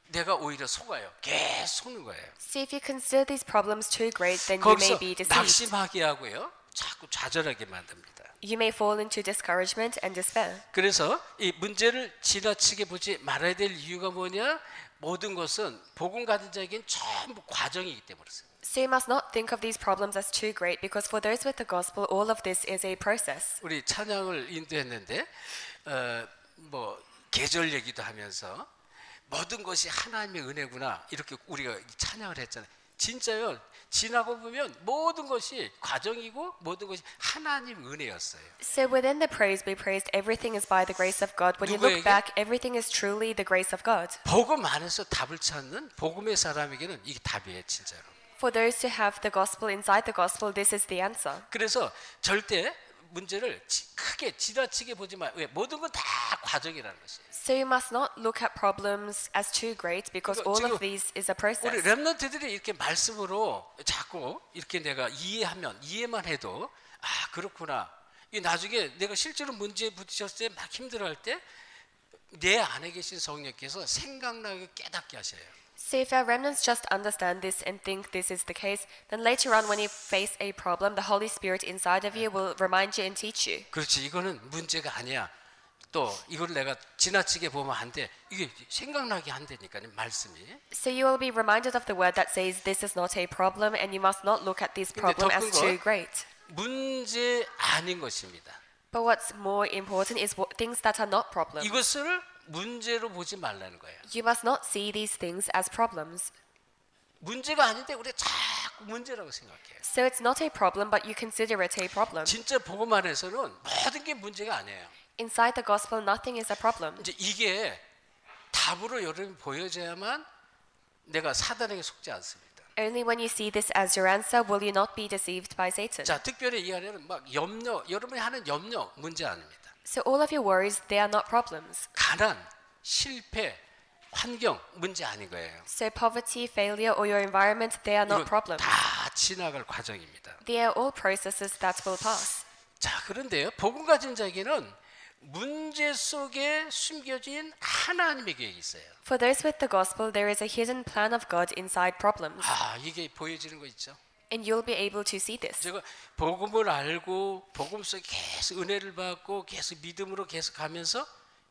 내가 오히려 속아요. 계속 속는 거예요. See, if you consider these problems too great, then you may 거기서 be deceived. 낙심하게 하고요. 자꾸 좌절하게 만듭니다. You may fall into discouragement and despair. 그래서 이 문제를 지나치게 보지 말아야 될 이유가 뭐냐? 모든 것은 복음 가진 자에겐 전부 과정이기 때문이죠. So you must not think of these problems as too great, because for those with the gospel, all of this is a process. 우리 찬양을 인도했는데 뭐 계절 얘기도 하면서 모든 것이 하나님의 은혜구나 이렇게 우리가 찬양을 했잖아요. 진짜요. 지나고 보면 모든 것이 과정이고 모든 것이 하나님 은혜였어요. So within the praise be praised, everything is by the grace of God. When you look 누구에게? back, everything is truly the grace of God. 복음 안에서 답을 찾는 복음의 사람에게는 이게 답이에요, 진짜로. For those who have the gospel inside the gospel, this is the answer. 그래서 절대 문제를 크게 지나치게 보지 마. 왜? 모든 건 다 과정이라는 것이에요. So you must not look at problems as too great because all 지금 of these is a 우리 process. 렘넌트들이 이렇게 말씀으로 자꾸 이렇게 내가 이해만 해도 아 그렇구나. 이 나중에 내가 실제로 문제에 부딪혔을 때 막 힘들어할 때 내 안에 계신 성령께서 생각나게 깨닫게 하셔요. So if our remnants just understand this and think this is the case, then later on when you face a problem, the Holy Spirit inside of you will remind you and teach you. 그렇지, 이거는 문제가 아니야. 또 이걸 내가 지나치게 보면 안 돼. 이게 생각나게 한다니까요, 말씀이. So you will be reminded of the word that says this is not a problem and you must not look at this problem 더 as 큰 건 too great. 문제 아닌 것입니다. But what's more important is things that are not problems. 이것을 문제로 보지 말라는 거예요. You must not see these things as problems. 문제가 아닌데 우리가 자꾸 문제라고 생각해요. So it's not a problem, but you consider it a problem. 진짜 복음 안에서는 모든 게 문제가 아니에요. Inside the gospel, nothing is a problem. 이제 이게 답으로 여러분이 보여져야만 내가 사단에게 속지 않습니다. Only when you see this as your answer will you not be deceived by Satan. 자, 특별히 이 안에는 막 염려, 여러분이 하는 염려 문제 아닙니다. So all of your worries, they are not problems. 가난, 실패, 환경 문제 아닌 거예요. So poverty, failure, or your environment, they are not 이건 problems. 다 지나갈 과정입니다. They are all processes that will pass. 자, 그런데요, 복음 가진 자에게는 문제 속에 숨겨진 하나님의 계획이 있어요. For those with the gospel, there is a hidden plan of God inside problems. 아, 이게 보여지는 거 있죠. And you'll be able to see this. 제가 복음을 알고 복음 속에 계속 은혜를 받고 계속 믿음으로 계속 가면서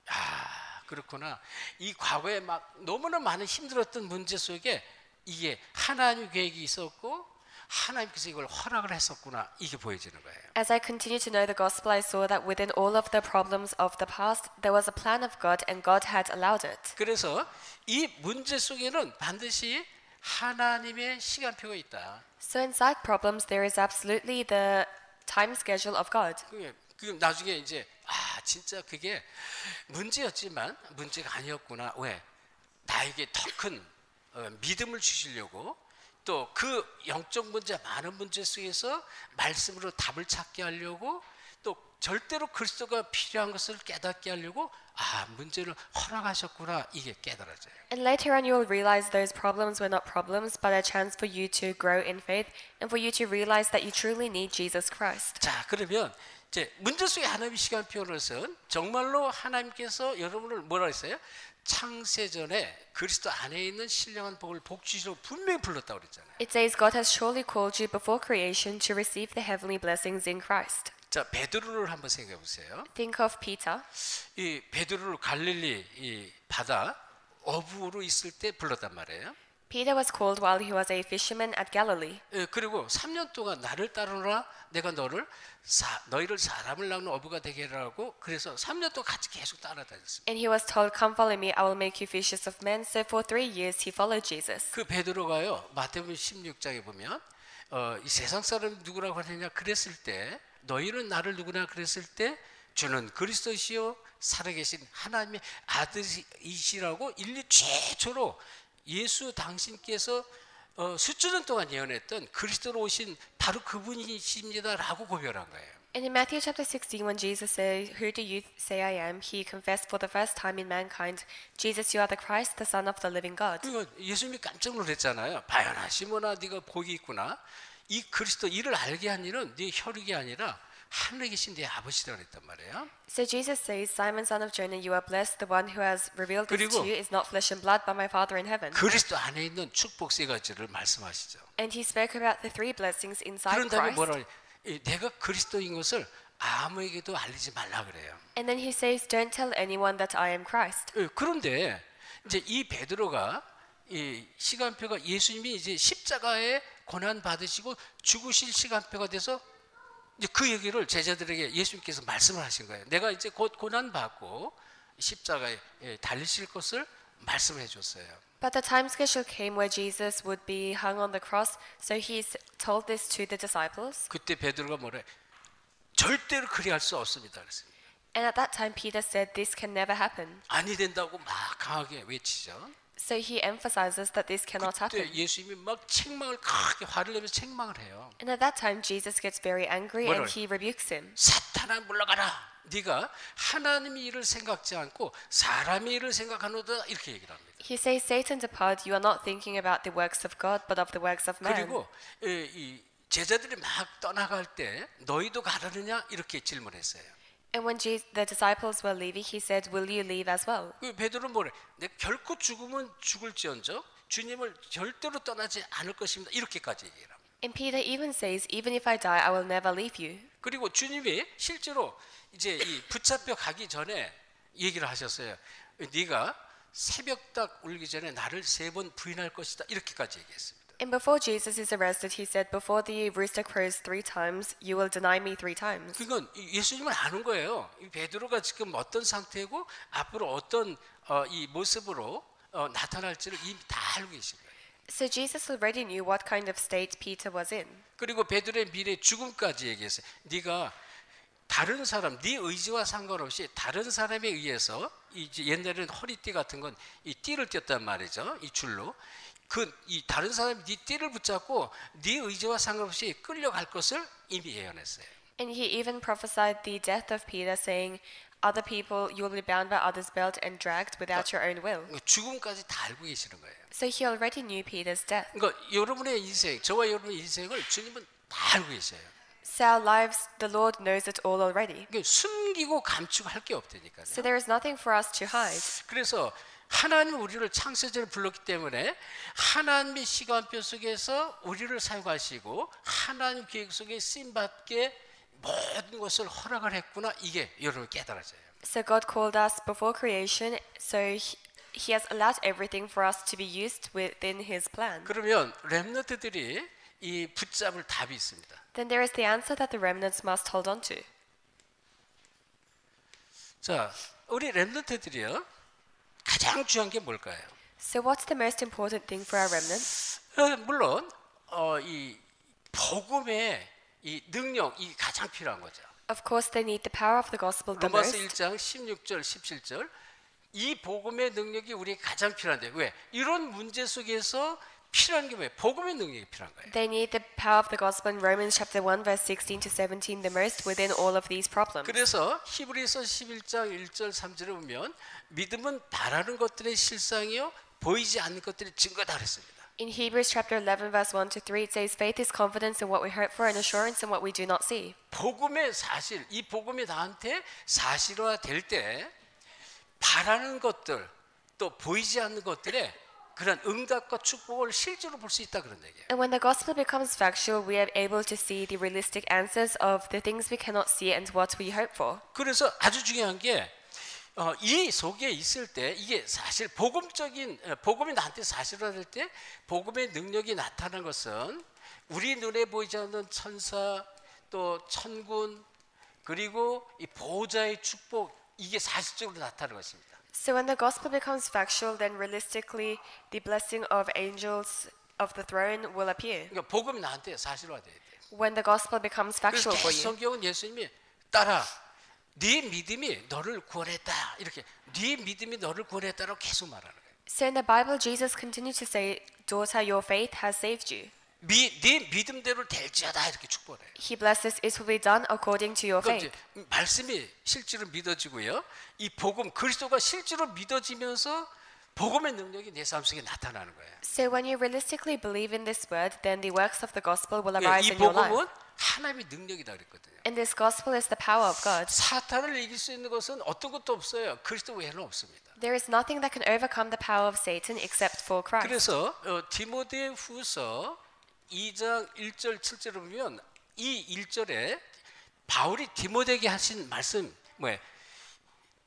아, 그렇구나. 이 과거에 막 너무나 많은 힘들었던 문제 속에 이게 하나님 계획이 있었고 하나님께서 이걸 허락을 했었구나. 이게 보여지는 거예요. As I continue to know the gospel, I saw that within all of the problems of the past, there was a plan of God and God had allowed it. 그래서 이 문제 속에는 반드시 하나님의 시간표가 있다. So inside problems, there is absolutely the time schedule of God. 그 나중에 이제 아 진짜 그게 문제였지만 문제가 아니었구나. 왜? 나에게 더 큰 믿음을 주시려고 또 그 영적 문제 많은 문제 속에서 말씀으로 답을 찾게 하려고 또 절대로 그리스도가 필요한 것을 깨닫게 하려고 아 문제를 허락하셨구나 이게 깨달아져요. And later on, you will realize those problems were not problems, but a chance for you to grow in faith and for you to realize that you truly need Jesus Christ. 자 그러면 이제 문제 속에 하나님의 시간표로서는 정말로 하나님께서 여러분을 뭐라 했어요? 창세전에 그리스도 안에 있는 신령한 복을 복주시로 분명히 불렀다고 그랬잖아요. It says God has surely called you before creation to receive the heavenly blessings in Christ. 자 베드로를 한번 생각해 보세요. Think of Peter. 이 베드로를 갈릴리 이 바다 어부로 있을 때 불렀단 말이에요. Peter was called while he was a fisherman at Galilee. 예, 그리고 3년 동안 나를 따르라 내가 너희를 사람을 낚는 어부가 되게 하라고 그래서 3년 동안 같이 계속 따라다녔습니다. And he was told, "Come follow me, I will make you fishers of men." So for 3 years he followed Jesus. 그 베드로가요 마태복음 16장에 보면 이 세상 사람 누구라고 하느냐 그랬을 때 너희는 나를 누구나 그랬을 때 주는 그리스도시요 살아계신 하나님의 아들이시라고 인류 최초로 예수 당신께서 수천 년 동안 예언했던 그리스도로 오신 바로 그분이십니다라고 고백한 거예요. And in Matthew chapter 16, when Jesus said, "Who do you say I am?" he confessed for the first time in mankind, "Jesus, you are the Christ, the Son of the living God." 그러니까 예수님이 깜짝 놀랐잖아요. 바야나 시몬아 네가 복이 있구나. 이 그리스도 이를 알게 한 일은 네 혈육이 아니라 하늘에 계신 네 아버지라고 했단 말이에요. So Jesus says, "Simon, son of Jonah, you are blessed. The one who has revealed this 그리고 to you is not flesh and blood, but my Father in heaven." 그리스도 안에 있는 축복 세 가지를 말씀하시죠. And he spoke about the 3 blessings inside 그런 다음에 Christ. 뭐라 그래요? 내가 그리스도인 것을 아무에게도 알리지 말라 그래요. And then he says, "Don't tell anyone that I am Christ." 그런데 이제 이 베드로가 이 시간표가 예수님이 이제 십자가에 고난 받으시고 죽으실 시간표가 돼서 이제 그 얘기를 제자들에게 예수님께서 말씀을 하신 거예요. 내가 이제 곧 고난 받고 십자가에 달리실 것을 말씀해 줬어요. But the time schedule came where Jesus would be hung on the cross, so told this to the disciples. 그때 베드로가 뭐래? 절대로 그리할 수 없습니다. 그랬어요. And at that time, Peter said, "This can never happen." 아니 된다고 막 강하게 외치죠. So he emphasizes that this cannot 그때 happen. 예수님이 막 책망을 크게 화를 내면서 책망을 해요. And at that time, Jesus gets very angry 뭐라고 and he rebukes him. 사탄아 물러가라. 네가 하나님의 일을 생각지 않고 사람의 일을 생각하노다 이렇게 얘기를 합니다. He says, "Satan, depart. You are not thinking about the works of God, but of the works of man." 그리고 이 제자들이 막 떠나갈 때 너희도 가려느냐 이렇게 질문했어요. And when the disciples were leaving, he said, "Will you leave as well?" 그 베드로는 뭐래? 내가 결코 죽으면 죽을지언정 주님을 절대로 떠나지 않을 것입니다. 이렇게까지 얘기를 합니다. And Peter even says, "Even if I die, I will never leave you." 그리고 주님이 실제로 이제 이 붙잡혀 가기 전에 얘기를 하셨어요. 네가 새벽 딱 울기 전에 나를 3번 부인할 것이다. 이렇게까지 얘기했습니다. And before Jesus is arrested, he said, "Before the rooster crows 3 times, you will deny me 3 times." 그건 예수님을 아는 거예요. 이 베드로가 지금 어떤 상태고 앞으로 어떤 이 모습으로 나타날지를 이미 다 알고 계신 거예요. So Jesus already knew what kind of state Peter was in. 그리고 베드로의 미래 죽음까지 얘기했어요. 네가 다른 사람, 네 의지와 상관없이 다른 사람에 의해서 이제 옛날에는 허리띠 같은 건 이 띠를 띄었단 말이죠. 이 줄로. 이 다른 사람이 네 띠를 붙잡고 네 의지와 상관없이 끌려갈 것을 이미 예언했어요. And he even prophesied the death of Peter, saying, "Other people, you will be bound by others' belt and dragged without your own will." 죽음까지 다 알고 계시는 거예요. So he already knew Peter's death. 그러니까 여러분의 인생, 저와 여러분의 인생을 주님은 다 알고 계셔요. So our lives, the Lord knows it all already. 그러니까 숨기고 감추할 게 없다니까요. So there is nothing for us to hide. 그래서 하나님은 우리를 창세전에 불렀기 때문에 하나님의 시간표 속에서 우리를 사용하시고 하나님 계획 속에 쓰임받게 모든 것을 허락을 했구나. 이게 여러분 깨달아져요. So God called us before creation, so he has allowed everything for us to be used within his plan. 그러면 렘넌트들이 이 붙잡을 답이 있습니다. Then there is the answer that the remnants must hold on to. 자, 우리 렘넌트들이요. 가장 중요한 게 뭘까요? So what's the most important thing for our remnants? 물론 이 복음의 이 능력 이 가장 필요한 거죠. Of course, they need the power of the gospel the 로마서 most. 1장 16절 17절 이 복음의 능력이 우리에게 가장 필요한데 왜? 이런 문제 속에서 필요한 게 뭐예요? 복음의 능력이 필요한 거예요. They need the power of the gospel in Romans chapter 1 verse 16 to 17 the most within all of these problems. 그래서 히브리서 11장 1절 3절에 보면 믿음은 바라는 것들의 실상이요 보이지 않는 것들의 증거다 그랬습니다. In Hebrews chapter 11 verse 1 to 3 it says faith is confidence in what we hope for and assurance in what we do not see. 복음의 사실, 이 복음이 나한테 사실화 될 때 바라는 것들 또 보이지 않는 것들의 그런 응답과 축복을 실제로 볼 수 있다 그런 얘기예요. And when the gospel becomes factual, we are able to see the realistic answers of the things we cannot see and what we hope for. 그래서 아주 중요한 게 이 속에 있을 때 이게 사실 복음이 나한테 사실화될 때 복음의 능력이 나타나는 것은 우리 눈에 보이지 않는 천사 또 천군 그리고 이 보호자의 축복 이게 사실적으로 나타나는 것입니다. So when the gospel becomes factual, then realistically the blessing of angels of the throne will appear. 그러니까 복음이 나한테 사실화돼야 돼. When the gospel becomes 그래서 factual for 계속 you. 성경은 예수님이 따라 네 믿음이 너를 구원했다 이렇게 네 믿음이 너를 구원했다라고 계속 말하는 거예요. So in the Bible, Jesus continued to say, "Daughter, your faith has saved you." 네 믿음대로 될지어다 이렇게 축복해요. He blesses, it will be done according to your 그러니까 faith. 이제 말씀이 실제로 믿어지고요. 이 복음 그리스도가 실제로 믿어지면서 복음의 능력이 내 삶 속에 나타나는 거예요. So when you realistically believe in this word, then the works of the gospel will 예, arise 이 in your life. 복음은 하나님의 능력이다 그랬거든요. And this gospel is the power of God. 사탄을 이길 수 있는 것은 어떤 것도 없어요. 그리스도 외에는 없습니다. There is nothing that can overcome the power of Satan except for Christ. 그래서 디모데후서 2장 1절 7절을 보면 이 1절에 바울이 디모데에게 하신 말씀 뭐예요?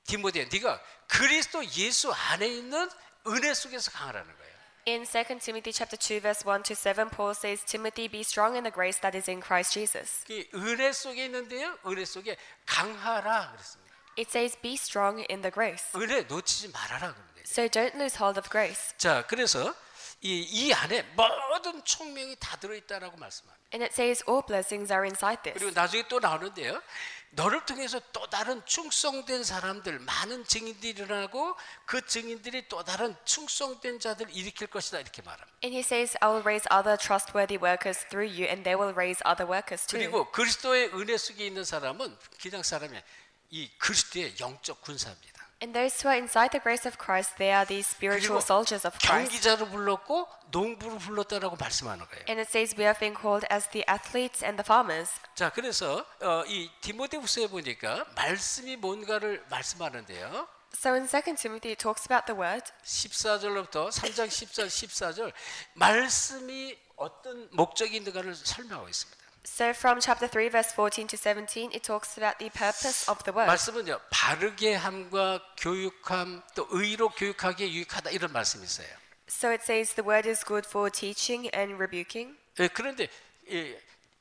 디모데 네가 그리스도 예수 안에 있는 은혜 속에서 강하라는 거예요. In 2 Timothy chapter 2 verse 1 to 7, Paul says, "Timothy, be strong in the grace that is in Christ Jesus." 그 은혜 속에 있는데요. 은혜 속에 강하라 그랬습니다. It says, "Be strong in the grace." 은혜 놓치지 말아라 그런데. So don't lose hold of grace. 자, 그래서 이 안에 모든 총명이 다 들어있다라고 말씀합니다. And it says all blessings are inside 그리고 this. 나중에 또 나오는데요. 너를 통해서 또 다른 충성된 사람들, 많은 증인들이 일어나고 그 증인들이 또 다른 충성된 자들 일으킬 것이다 이렇게 말합니다. And he says, I will raise other trustworthy workers through you, and they will raise other workers too. 그리고 그리스도의 은혜 속에 있는 사람은 그냥 사람이 이 그리스도의 영적 군사입니다. And those who are inside the grace of Christ, they are these spiritual 그리고 soldiers of Christ. 경기자로 불렀고 농부로 불렀다라고 말씀하는 거예요. And it says we have been called as the athletes and the farmers. 자, 그래서 이 디모데후서에 보니까 말씀이 뭔가를 말씀하는데요. So in 2 Timothy it talks about the word. 14절로부터 3장 14절 말씀이 어떤 목적이 있는가를 설명하고 있습니다. So from chapter 3 verse 14 to 17 it talks about the purpose of the word. 말씀은요, 바르게 함과 교육함 또 의로 교육하기에 유익하다 이런 말씀이 있어요. So it says the word is good for teaching and rebuking. 예, 그런데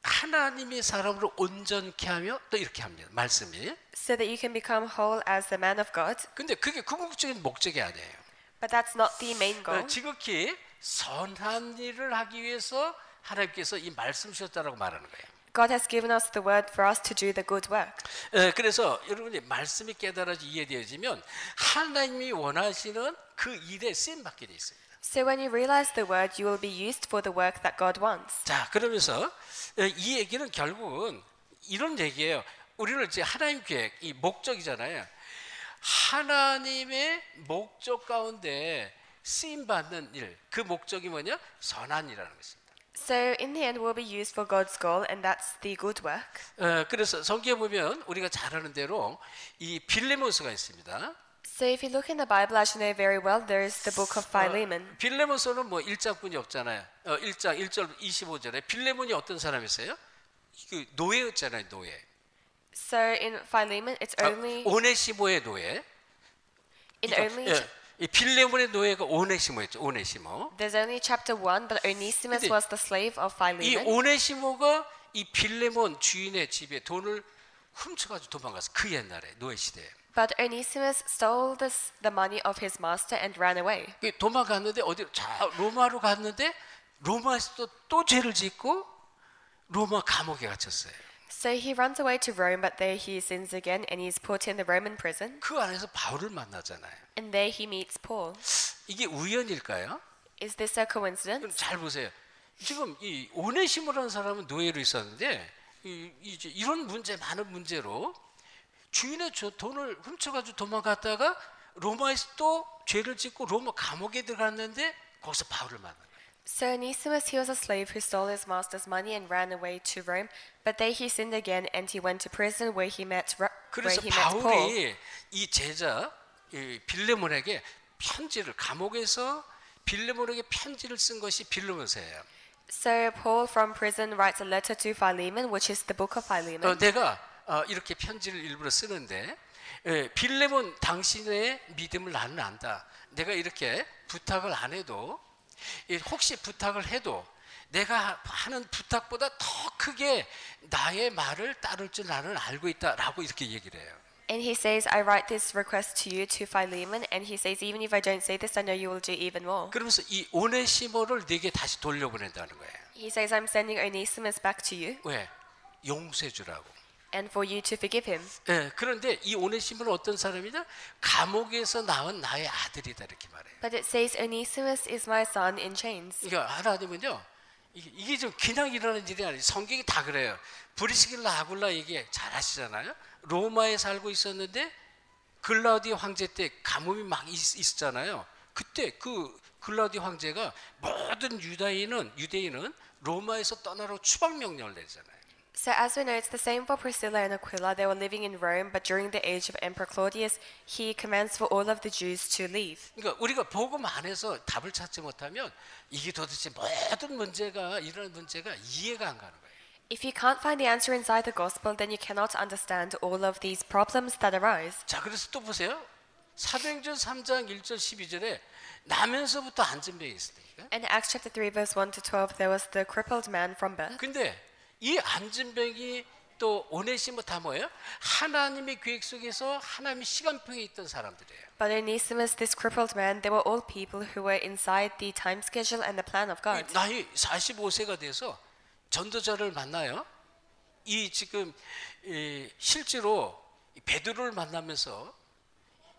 하나님의 사람으로 온전케 하며 또 이렇게 합니다. 말씀이. So that you can become whole as the man of God. 근데 그게 궁극적인 목적이 아니에요. But that's not the main goal. 지극히 선한 일을 하기 위해서 하나님께서 이 말씀 주셨다라고 말하는 거예요. God has given us the word for us to do the good work. 그래서 여러분이 말씀이 깨달아지 이해되어지면 하나님이 원하시는 그 일에 쓰임 받게 돼 있습니다. So when you realize the word, you will be used for the work that God wants. 자, 그러면서 이 얘기는 결국은 이런 얘기예요. 우리는 이제 하나님 계획, 이 목적이잖아요. 하나님의 목적 가운데 쓰임 받는 일, 그 목적이 뭐냐? 선한이라는 것입니다. So in the end, we'll be used for God's goal, and that's the good work. 그래서 성경에 보면 우리가 잘 아는 대로 이 빌레몬서가 있습니다. So if you look in the Bible, as you know very well, there is the book of Philemon. 빌레몬서는 뭐 일장뿐이 없잖아요. 1장 1절 25절에 빌레몬이 어떤 사람이었어요? 그 노예였잖아요, 노예. So in Philemon, it's only 오네시모의 노예. in only 이 빌레몬의 노예가 오네시모였죠. 오네시모. there's only chapter 1, but Onesimus 근데 was the slave of 이 Philemon. 오네시모가 이 빌레몬 주인의 집에 돈을 훔쳐가지고 도망갔어. 그 옛날에 노예 시대에. But Onesimus stole the money of his master and ran away. 도망갔는데 어디 로마로 갔는데 로마에서 또 죄를 짓고 로마 감옥에 갇혔어요. So he runs away to Rome, but there he sins again, and he's put in the Roman prison. 그 안에서 바울을 만나잖아요. And there he meets Paul. 이게 우연일까요? Is this a coincidence? 그럼 잘 보세요. 지금 이 오네시모라는 사람은 노예로 있었는데 이런 문제 많은 문제로 주인의 돈을 훔쳐가지고 도망갔다가 로마에서 또 죄를 짓고 로마 감옥에 들어갔는데 거기서 바울을 만난 거예요. So Onesimus, he was a slave who stole his master's money and ran away to Rome, but there he sinned again, and he went to prison where he met 그래서 Paul. 바울이 이 제자 빌레몬에게 편지를 감옥에서 빌레몬에게 편지를 쓴 것이 빌레몬서예요. So Paul from prison writes a letter to Philemon, which is the book of Philemon. 내가 이렇게 편지를 일부러 쓰는데 빌레몬 당신의 믿음을 나는 안다. 내가 이렇게 부탁을 안 해도 혹시 부탁을 해도 내가 하는 부탁보다 더 크게 나의 말을 따를 줄 나는 알고 있다라고 이렇게 얘기를 해요. And he says, I write this request to you, to Philemon, and he says, even if I don't say this, I know you will do even more. 그러면서 이 오네시모를 네게 다시 돌려보낸다는 거예요. He says, I'm sending Onesimus back to you, 왜? 용서해 주라고. and for you to forgive him. 그런데 이 오네시모는 어떤 사람이냐? 감옥에서 나온 나의 아들이다 이렇게 말해요. But it says, Onesimus is my son in chains. 그러니까 하나님은요, 이게 좀 그냥 일어나는 일이 아니에요. 성경이 다 그래요. 브리스길라 아굴라 얘기 잘 아시잖아요. 로마에 살고 있었는데 글라우디 황제 때 가뭄이 막 있었잖아요. 그때 그 글라우디 황제가 모든 유대인은 로마에서 떠나라고 추방 명령을 내잖아요. So as we know, it's the same for Priscilla and Aquila. They were living in Rome, but during the age of Emperor Claudius, he commands for all of the Jews to leave. 그러니까 우리가 복음 안에서 답을 찾지 못하면 이게 도대체 모든 문제가 이런 문제가 이해가 안 가는 거예요. If you can't find the answer inside the gospel, then you cannot understand all of these problems that arise. 자, 그래서 또 보세요. 사도행전 3장 1절 12절에 나면서부터 안진병이 있으니까. In Acts chapter 3 verse 1 to 12, there was the crippled man from birth. 근데 이 안진병이 또 오네시모 다 뭐예요? 하나님의 계획 속에서 하나님의 시간표에 있던 사람들이에요. But Onesimus, this crippled man, they were all people who were inside the time schedule and the plan of God. 나이 45세가 돼서 전도자를 만나요. 이 지금 실제로 베드로를 만나면서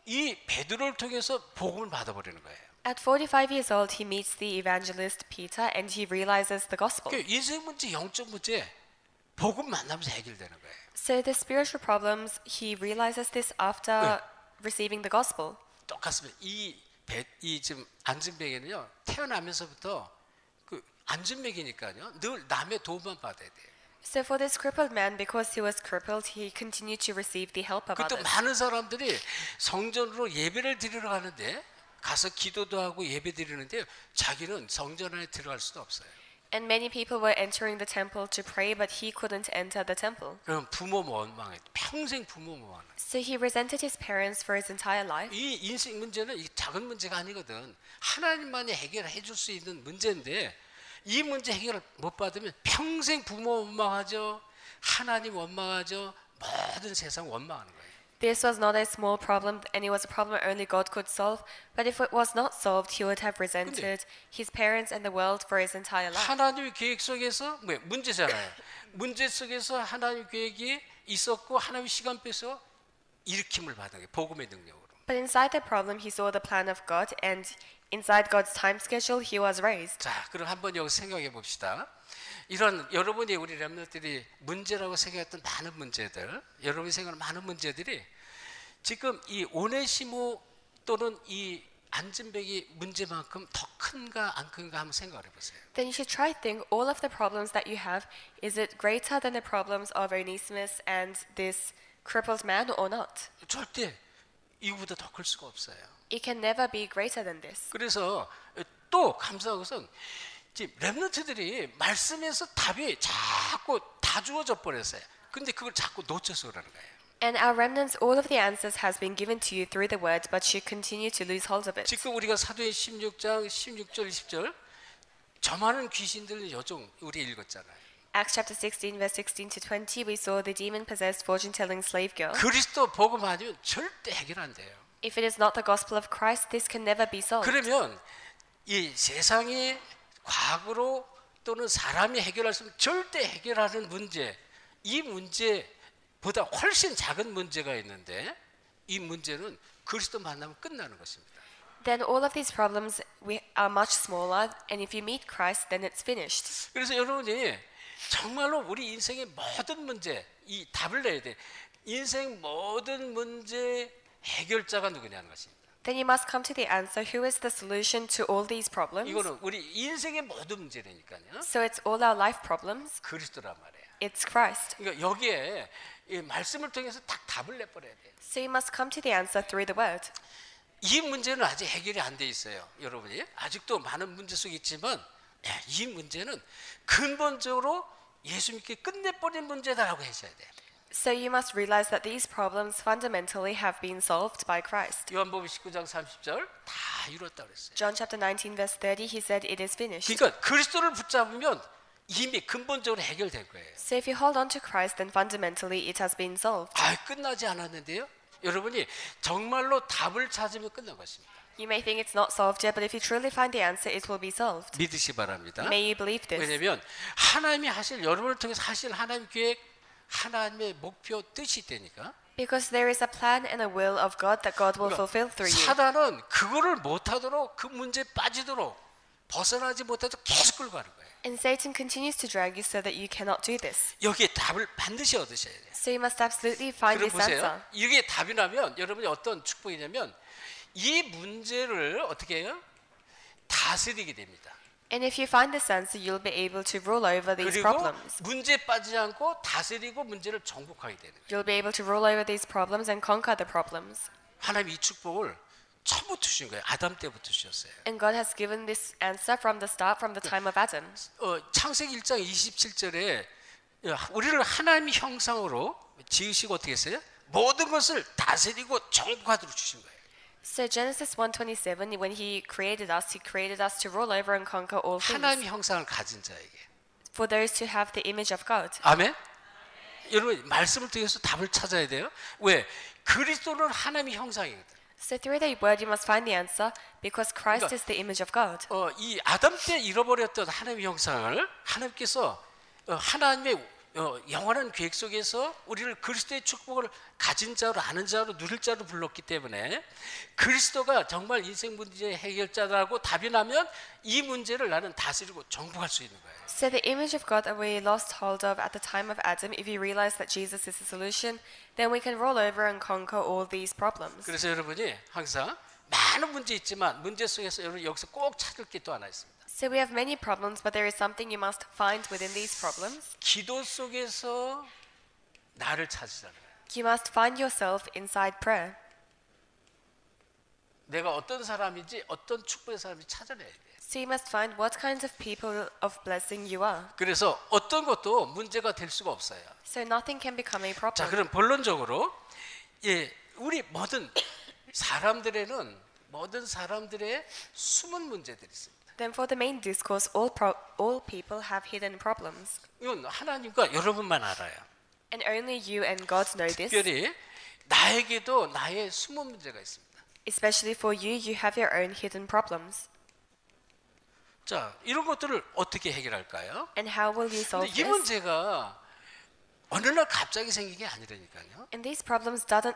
이 베드로를 통해서 복음을 받아버리는 거예요. At 45 years old, he meets the evangelist Peter and he realizes the gospel. 그러니까 인생 문제, 영적 문제, 복음 만나면서 해결되는 거예요. So the spiritual problems, he realizes this after receiving the gospel. 똑같습니다. 이 지금 안진뱅이는요 태어나면서부터 그 안진뱅이니까요 늘 남의 도움만 받아야 돼요. So for this crippled man, because he was crippled, he continued to receive the help of 그때 others. 많은 사람들이 성전으로 예배를 드리러 가는데 가서 기도도 하고 예배 드리는데 자기는 성전 안에 들어갈 수도 없어요. And many people were entering the temple to pray, but he couldn't enter the temple. 그럼 부모 원망해. 평생 부모 원망. So he resented his parents for his entire life. 이 인생 문제는 이 작은 문제가 아니거든. 하나님만이 해결해 줄 수 있는 문제인데 이 문제 해결을 못 받으면 평생 부모 원망하죠. 하나님 원망하죠. 모든 세상 원망하는 거예요. This was not a small problem, and it was a problem only God could solve. But if it was not solved, he would have resented his parents and the world for his entire life. 하나님의 계획 속에서 문제잖아요. 문제 속에서 하나님의 계획이 있었고 하나님의 시간표에서 일으킴을 받은 거예요. 복음의 능력으로. But inside the problem, he saw the plan of God, and inside God's time schedule, he was raised. 자, 그럼 한번 여기 생각해 봅시다. 이런 여러분이 우리 렘넌트들이 문제라고 생각했던 많은 문제들, 여러분이 생각하는 많은 문제들이 지금 이 오네시모 또는 이 안진뱅이 문제만큼 더 큰가 안 큰가 한번 생각해 보세요. Then you should try to think all of the problems that you have, is it greater than the problems of Onesimus and this crippled man or not? 절대 이거보다 더 클 수가 없어요. It can never be greater than this. 그래서 또 감사한 것은 지금 렘넌트들이 말씀에서 답이 자꾸 다 주어져 버렸어요. 근데 그걸 자꾸 놓쳐서 그러는 거예요. And our remnants, all of the answers has been given to you through the word, but you continue to lose hold of it. 지금 우리가 사도행 16장 16절 20절 저 많은 귀신들은 여종 우리 읽었잖아요. Acts chapter 16, verse 16 to 20, we saw the demon-possessed fortune-telling slave girl. 그리스도 복음 아니면 절대 해결 안 돼요. If it is not the gospel of Christ, this can never be solved. 그러면 이 세상이 과거로 또는 사람이 해결할 수 없는 절대 해결하는 문제, 이 문제보다 훨씬 작은 문제가 있는데 이 문제는 그리스도 만나면 끝나는 것입니다. Then all of these problems are much smaller, and if you meet Christ, then it's finished. 그래서 여러분이 정말로 우리 인생의 모든 문제 이 답을 내야 돼. 인생 모든 문제 해결자가 누구냐는 것입니다. Then you must come to the answer, who is the solution to all these problems? 이거는 우리 인생의 모든 문제라니까요. So it's all our life problems. 그리스도란 말이에요. It's Christ. 그러니까 여기에 이 말씀을 통해서 딱 답을 내버려야 돼요. So you must come to the answer through the word. 이 문제는 아직 해결이 안 돼 있어요. 여러분이 아직도 많은 문제 속에 있지만 이 문제는 근본적으로 예수님께 끝내버린 문제다라고 하셔야 돼요. So you must realize that these problems fundamentally have been solved by Christ. 요한복음 19장 30절 다 이뤘다 그랬어요. John chapter 19 verse 30, he said it is finished. 그러니까 그리스도를 붙잡으면 이미 근본적으로 해결될 거예요. So if you hold on to Christ, then fundamentally it has been solved. 끝나지 않았는데요. 여러분이 정말로 답을 찾으면 끝난 것입니다. You may think it's not solved yet, but if you truly find the answer, it will be solved. 믿으시 바랍니다. May you believe this. 왜냐하면 하나님이 하실 여러분을 통해서 하실 하나님 계획, 하나님의 목표, 뜻이 있다니까. Because there is a plan and a will of God that God will fulfill through you. 사단은 그거를 못하도록 그 문제에 빠지도록 벗어나지 못하도록 계속 끌고 가는 거예요. And Satan continues to drag you so that you cannot do this. 여기에 답을 반드시 얻으셔야 돼요. So you must absolutely find 그럼 this answer. 보세요. 이게 답이 나면 여러분이 어떤 축복이냐면 이 문제를 어떻게 해요? 다스리게 됩니다. And if you find this answer, you'll be able to rule over these 그리고 problems. 문제에 빠지지 않고 다스리고 문제를 정복하게 되는 거예요. You'll be able to rule over these problems and conquer the problems. 하나님 이 축복을 처음부터 주신 거예요. 아담 때부터 주셨어요. And God has given this answer from the start, from the time of Adam. 창세기 1장 27절에 우리를 하나님의 형상으로 지으시고 어떻게 했어요? 모든 것을 다스리고 정복하도록 주신 거예요. So Genesis 1:27, when He created us to rule over and conquer all things. 하나님의 형상을 가진 자에게. For those who have the image of God. 아멘. 여러분 말씀을 통해서 답을 찾아야 돼요. 왜? 그리스도는 하나님의 형상이거든. So through the word you must find the answer because Christ 그러니까- is the image of God. 이 아담 때 잃어버렸던 하나님의 형상을 하나님께서 하나님의 영원한 계획 속에서 우리를 그리스도의 축복을 가진 자로 아는 자로 누릴 자로 불렀기 때문에 그리스도가 정말 인생 문제의 해결자라고 답이 나면 이 문제를 나는 다스리고 정복할 수 있는 거예요. So the image of God that we lost hold of at the time of Adam, if you realize that Jesus is the solution, then we can roll over and conquer all these problems. 그래서 여러분이 항상 많은 문제 있지만 문제 속에서 여러분 여기서 꼭 찾을 게 또 하나 있습니다. So we have many problems, but there is something you must find within these problems. 기도 속에서 나를 찾으라는 거예요. You must find yourself inside prayer. 내가 어떤 사람인지 어떤 축복의 사람인지 찾아내야 돼요. So you must find what kinds of people of blessing you are. 그래서 어떤 것도 문제가 될 수가 없어요. So nothing can become a 자, problem. 그럼 본론적으로 우리 모든 사람들의 숨은 문제들이 있습니다. Then for the main discourse, all people have hidden problems. 이건 하나님과 여러분만 알아요. And only you and God know this. 특별히 나에게도 나의 숨은 문제가 있습니다. Especially for you, you have your own hidden problems. 자, 이런 것들을 어떻게 해결할까요? And how will you solve 근데 이 this? 문제가 어느 날 갑자기 생긴 게 아니라니까요. And these problems don't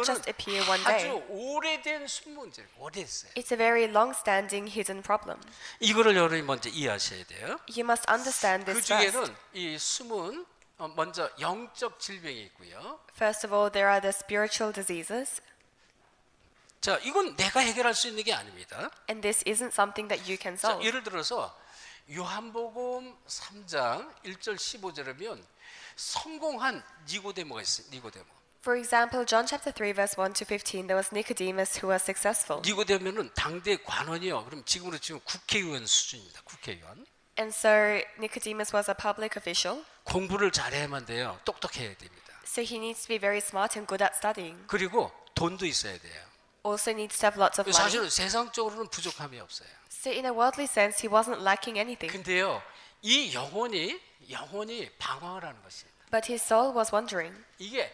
just appear one 아주 day. 오래된 숨은 문제, 오래됐어요. It's a very long-standing hidden problem. 이거를 여러분이 먼저 이해하셔야 돼요. You must understand 그 this first. 중에는 이 숨은 먼저 영적 질병이 있고요. First of all, there are the spiritual diseases. 자, 이건 내가 해결할 수 있는 게 아닙니다. And this isn't something that you can 자, solve. 예를 들어서 요한복음 3장 1절 15절이면 성공한 니고데모가 있어요. 니고데모. For example, John chapter 3 verse 1 to 15, there was Nicodemus who was successful. 니고데모는 당대 관원이요. 그럼 지금으로 치면 국회의원 수준입니다. 국회의원. And so Nicodemus was a public official. 공부를 잘해야만 돼요. 똑똑해야 됩니다. So he needs to be very smart and good at studying. 그리고 돈도 있어야 돼요. Also needs to have lots of money. 사실은 세상적으로는 부족함이 없어요. So in a worldly sense, he wasn't lacking anything. 근데요, 이 영혼이 방황을 하는 것입니다. But his soul was wandering. 이게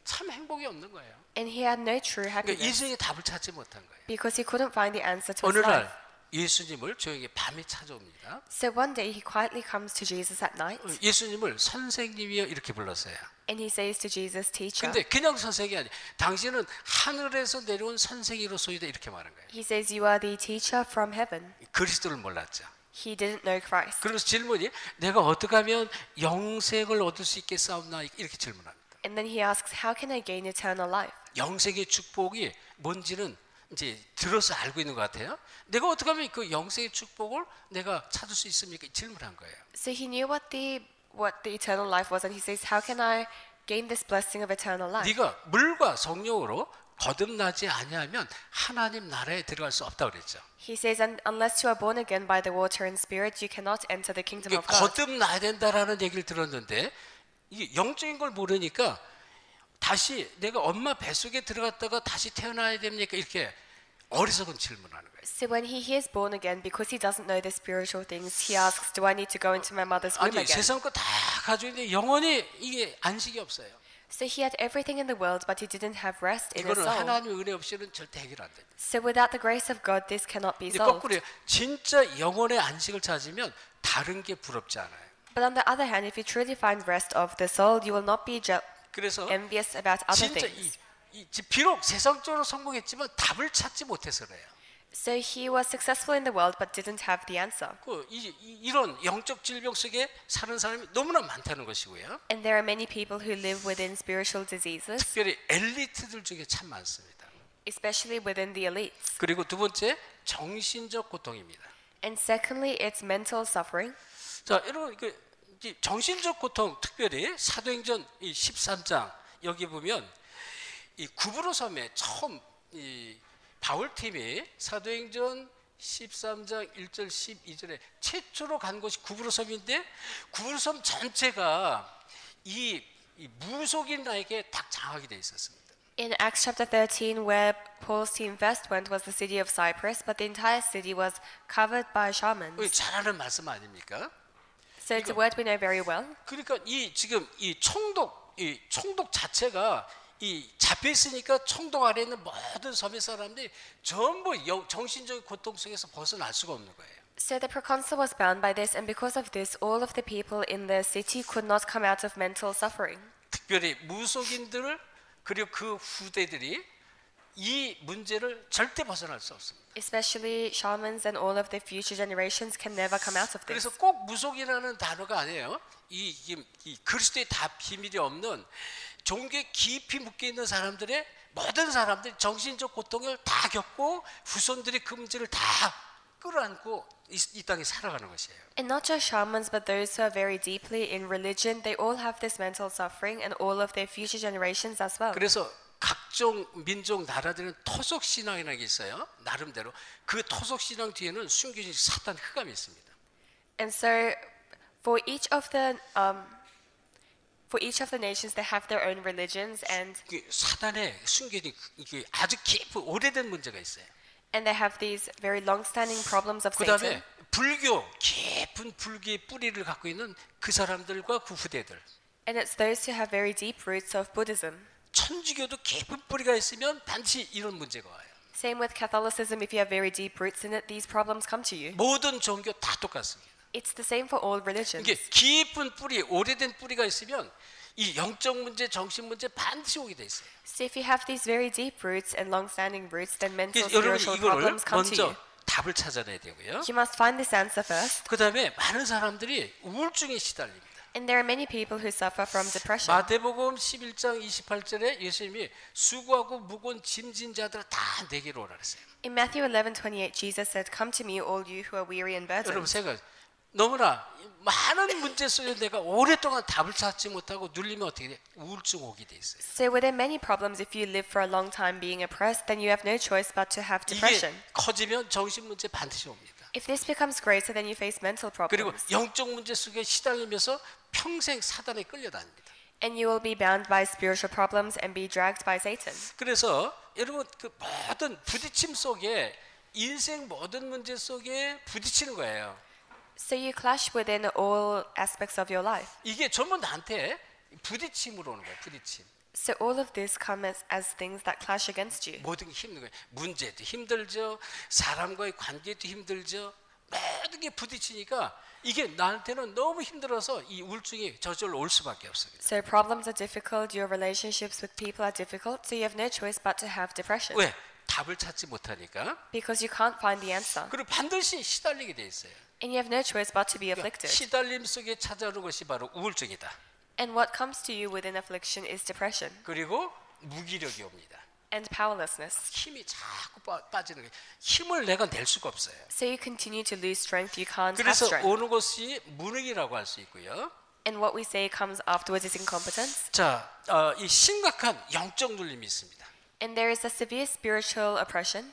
참 행복이 없는 거예요. And he had no true 그러니까 happiness. 인생의 답을 찾지 못한 거예요. Because he couldn't find the answer to 어느 his life. 날 예수님을 조용히 밤에 찾아옵니다. So one day he quietly comes to Jesus at night. 예수님을 선생님이여 이렇게 불렀어요. And he says to Jesus, Teacher. 근데 그냥 선생이 아니에요. 당신은 하늘에서 내려온 선생이로소이다 이렇게 말한 거예요. He says, You are the teacher from heaven. 그리스도를 몰랐죠. He didn't know Christ. 그래서 질문이 내가 어떻게 하면 영생을 얻을 수 있겠사옵나 이렇게 질문합니다. And then he asks, How can I gain eternal life? 영생의 축복이 뭔지는 이제 들어서 알고 있는 것 같아요. 내가 어떻게 하면 그 영생의 축복을 내가 찾을 수 있습니까? 질문한 거예요. So he knew what the eternal life was, and he says, How can I gain this blessing of eternal life? 네가 물과 성령으로 거듭나지 아니하면 하나님 나라에 들어갈 수 없다고 그랬죠. He says, And unless you are born again by the water and spirit, you cannot enter the kingdom of God. 거듭나야 된다라는 얘기를 들었는데 이게 영적인 걸 모르니까 다시 내가 엄마 뱃속에 들어갔다가 다시 태어나야 됩니까? 이렇게 어리석은 질문하는 거예요. So when he hears born again, because he doesn't know the spiritual things, he asks, Do I need to go into my mother's womb 아니 again? 세상 거 다 가지고 있는데 영원히 이게 안식이 없어요. So he had everything in the world, but he didn't have rest in his 이거는 soul. 하나님의 은혜 없이는 절대 해결 안 돼요. So without the grace of God, this cannot be 이제 solved. 거꾸로요. 진짜 영혼의 안식을 찾으면 다른 게 부럽지 않아요. But on the other hand, if you truly find rest of the soul, you will not be 그래서 envious about other 진짜 things. 비록 세상적으로 성공했지만 답을 찾지 못해서 그래요. So he was successful in the world, but didn't have the answer. 이런 영적 질병 속에 사는 사람이 너무나 많다는 것이고요. And there are many people who live within spiritual diseases, 특별히 엘리트들 중에 참 많습니다. especially within the elites. 그리고 두 번째 정신적 고통입니다. And secondly, it's mental suffering. 자, 여러분 이 정신적 고통 특별히 사도행전 13장 여기 보면 이 구브로 섬에 처음 이 바울팀이 사도행전 13장 1절 12절에 최초로 간 곳이 구브로 섬인데 구브로 섬 전체가 이 무속인에게 딱 장악이 돼 있었습니다. In Acts chapter 13, where Paul's team first went, was the city of Cyprus, but the entire city was covered by shamans. 잘 아는 말씀 아닙니까? So it's a word we know very well. 그러니까 지금 이 총독 이 총독 자체가 이 잡혀 있으니까 총독 아래에 있는 모든 섬의 사람들이 전부 정신적인 고통 속에서 벗어날 수가 없는 거예요. So the proconsul was bound by this, and because of this, all of the people in the city could not come out of mental suffering. 특별히 무속인들 그리고 그 후대들이 이 문제를 절대 벗어날 수 없습니다. Especially shamans and all of the future generations can never come out of this. 그래서 꼭 무속이라는 단어가 아니에요. 이 그리스도의 다 비밀이 없는 종교에 깊이 묶여 있는 사람들의 모든 사람들이 정신적 고통을 다 겪고 후손들이 그 문제를 다 끌어안고 이 땅에 살아가는 것이에요. And not just shamans, but those who are very deeply in religion, they all have this mental suffering, and all of their future generations as well. 그래서 각종 민족 나라들은 토속 신앙이라는 게 있어요. 나름대로 그 토속 신앙 뒤에는 숨겨진 사탄 흑암이 있습니다. And so, for each of the nations, they have their own religions, and 사단의 숨겨진 이게 아주 깊은 오래된 문제가 있어요. they have these very long-standing problems of 그다음에 Satan. 불교 깊은 불교의 뿌리를 갖고 있는 그 사람들과 그 후대들. And it's those who have very deep roots of Buddhism. 천주교도 깊은 뿌리가 있으면 반드시 이런 문제가 와요. Same with Catholicism. If you have very deep roots in it, these problems come to you. 모든 종교 다 똑같습니다. It's the same for all religions. 이게 깊은 뿌리, 오래된 뿌리가 있으면 이 영적 문제, 정신 문제 반드시 오게 돼 있어요. So if you have these very deep roots and long-standing roots, then mental 여러분 spiritual 이거를 problems come to you. 먼저 답을 찾아내야 되고요. You must find this answer first. 그다음에 많은 사람들이 우울증에 시달립니다. And there are many people who suffer from depression. 마태복음 11장 28절에 예수님이 수고하고 무거운 짐진 자들을 다 내게로 오라 그랬어요. In Matthew 11:28, Jesus said, "Come to me, all you who are weary and 여러분 burdened." 생각 너무나 많은 문제 속에 내가 오랫동안 답을 찾지 못하고 눌리면 어떻게 돼? 우울증 오게 돼 있어요. So within many problems, if you live for a long time being oppressed, then you have no choice but to have 이게 depression. 커지면 정신 문제 반드시 옵니다. If this becomes greater, then you face mental 그리고 problems. 영적 문제 속에 시달리면서 평생 사단에 끌려다닙니다. And you will be bound by spiritual problems and be dragged by Satan. 그래서 여러분 그 모든 부딪힘 속에 인생 모든 문제 속에 부딪히는 거예요. So you clash within all aspects of your life. 이게 전부 나한테 부딪힘으로 오는 거예요. 부딪힘. So all of this comes as things that clash against you. 모든 게 힘든 거예요. 문제도 힘들죠. 사람과의 관계도 힘들죠. 모든 게 부딪히니까 이게 나한테는 너무 힘들어서 이 우울증이 저절로 올 수밖에 없습니다. So problems are difficult, your relationships with people are difficult, so you have no choice but to have depression. 왜? 답을 찾지 못하니까. Because you can't find the answer. 그리고 반드시 시달리게 돼 있어요. And you have no choice but to be afflicted. 시달림 속에 찾아오는 것이 바로 우울증이다. And what comes to you within affliction is depression 그리고 무기력이 옵니다. and powerlessness. 힘이 자꾸 빠지는 거예요. 힘을 내가 낼 수가 없어요. So you continue to lose strength, you can't have 그래서 strength. 오는 것이 무능이라고 할 수 있고요. And what we say comes afterwards is incompetence. 자, 이 심각한 영적 눌림이 있습니다. And there is a severe spiritual oppression.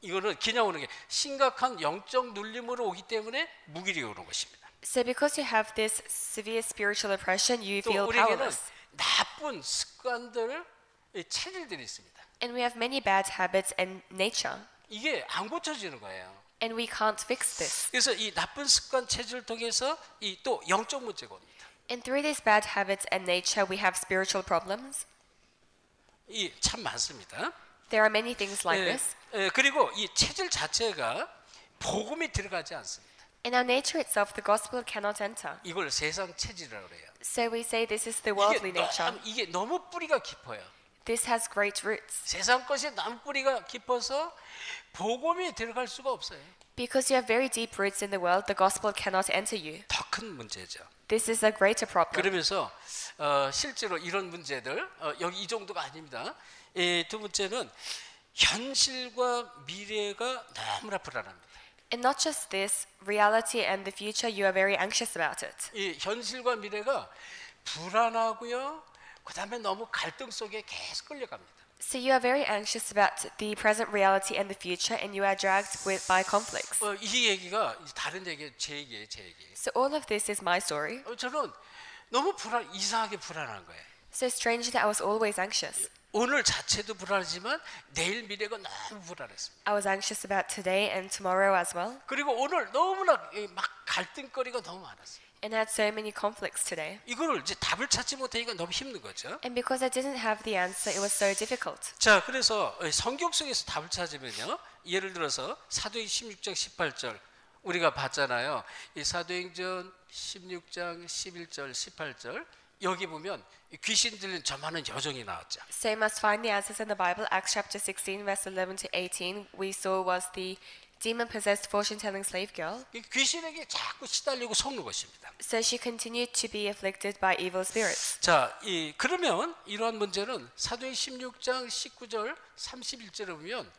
이거는 그냥 오는 게 심각한 영적 눌림으로 오기 때문에 무기력이 오는 것입니다. So because you have this severe spiritual oppression, you 또 feel 우리에게는 powerless. 나쁜 습관들, 체질들이 있습니다. And we have many bad habits and nature. 이게 안 고쳐지는 거예요. And we can't fix this. 그래서 이 나쁜 습관 체질을 통해서 이 또 영적 문제가 옵니다. And through these bad habits and nature, we have spiritual problems. 이 참 많습니다. There are many things like this. 그리고 이 체질 자체가 복음이 들어가지 않습니다. In our nature itself, the gospel cannot enter. 이걸 세상 체질이라고 그래요. So we say this is the worldly nature. 이게 너무 뿌리가 깊어요. This has great roots. 세상 것이 너무 뿌리가 깊어서 복음이 들어갈 수가 없어요. Because you have very deep roots in the world, the gospel cannot enter you. 더 큰 문제죠. This is a greater problem. 그러면서 실제로 이런 문제들 여기 이 정도가 아닙니다. 두 번째는 현실과 미래가 너무나 불안합니다. And not just this, reality and the future, you are very anxious about it. 이 현실과 미래가 불안하고요. 그다음에 너무 갈등 속에 계속 끌려갑니다. So you are very anxious about the present reality and the future, and you are dragged by conflicts. 이 얘기가 다른 얘기, 제 얘기예요, 제 얘기. So all of this is my story. 저는 너무 이상하게 불안한 거예요. So strange that I was always anxious. 오늘 자체도 불안하지만 내일 미래가 너무 불안했습니다. I was anxious about today and tomorrow as well. 그리고 오늘 너무나 막 갈등거리가 너무 많았어요. and had so many conflicts today. 이거를 이제 답을 찾지 못하니까 너무 힘든 거죠. And because I didn't have the answer, it was so difficult. 자, 그래서 성경 속에서 답을 찾으면요. 예를 들어서 사도행 16장 18절 우리가 봤잖아요. 이 사도행전 16장 11절 18절 여기 보면 귀신 들린 저 많은 여종이 나왔죠. So you must find the answers in the Bible. Acts chapter 16, verse 11 to 18, we saw was the demon-possessed fortune-telling slave girl. 이 귀신에게 자꾸 시달리고 속는 것입니다. So she continued to be afflicted by evil spirits. 자, 그러면 이러한 문제는 사도행 16장 19절 31절에 보면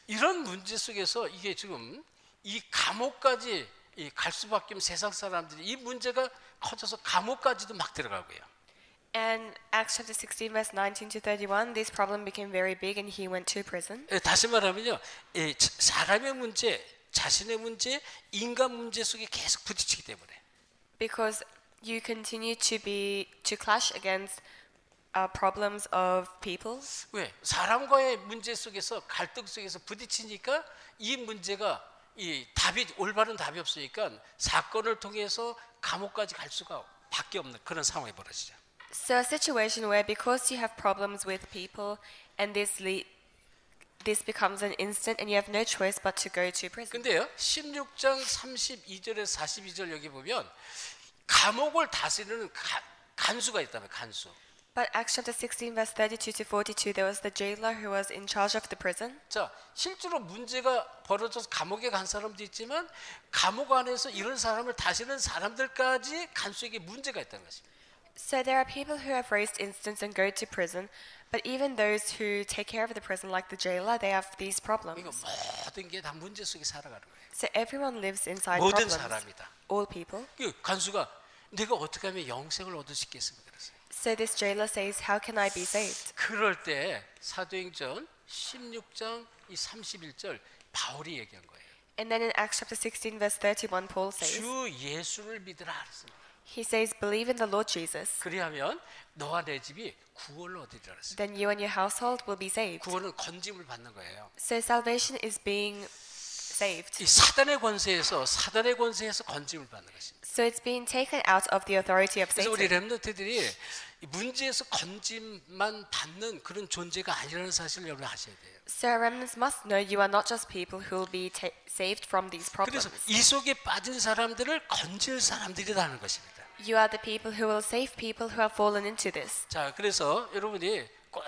이런 문제 속에서 이게 지금 이 감옥까지 갈 수밖에 없는 세상 사람들이 이 문제가 커져서 감옥까지도 막 들어가고요. And Acts chapter 16, verse 19 to 31, this problem became very big and he went to prison. 다시 말하면요, 사람의 문제, 자신의 문제, 인간 문제 속에 계속 부딪히기 때문에. Because you continue to clash against problems of people. 왜? 사람과의 문제 속에서 갈등 속에서 부딪히니까 이 문제가 이 답이 올바른 답이 없으니까 사건을 통해서 감옥까지 갈 수가 밖에 없는 그런 상황이 벌어지죠. So a situation where because you have problems with people and this becomes an instant and you have no choice but to go to prison. 근데요, 16장 32절에서 42절 여기 보면 감옥을 다스리는 간수가 있다면 간수. But Acts chapter 16, verse 32 to 42, there was the jailer who was in charge of the prison. 자, 실제로 문제가 벌어져서 감옥에 간 사람도 있지만 감옥 안에서 이런 사람을 다스리는 사람들까지 간수에게 문제가 있다는 것입니다. So there are people who have raised incidents and go to prison, but even those who take care of the prison, like the jailer, they have these 이거 problems. 모든 게 다 문제 속에 살아가는 거예요. So everyone lives inside 모든 problems. 사람이다. All people. 그 간수가 내가 어떻게 하면 영생을 얻을 수 있겠습니까? 그랬어요. So this jailer says, "How can I be saved?" 그럴 때 사도행전 16장 이 31절 바울이 얘기한 거예요. And then in Acts chapter 16, verse 31, Paul says, 주 예수를 믿으라 그랬습니다. he says, "Believe in the Lord Jesus, 그리하면 너와 내 집이 구원을 얻으리라 그랬어요. then you and your household will be saved." 구원은 건짐을 받는 거예요. So salvation is being saved. 이 사단의 권세에서 건짐을 받는 것입니다. So it's being taken out of the authority of 그래서 우리 Satan. 렘넌트들이 이 문제에서 건짐만 받는 그런 존재가 아니라는 사실을 여러분 아셔야 돼요. So remnants must know you are not just people who will be saved from these problems. 그래서 이 속에 빠진 사람들을 건질 사람들이라는 것입니다. You are the people who will save people who have fallen into this. 자, 그래서 여러분이 꼭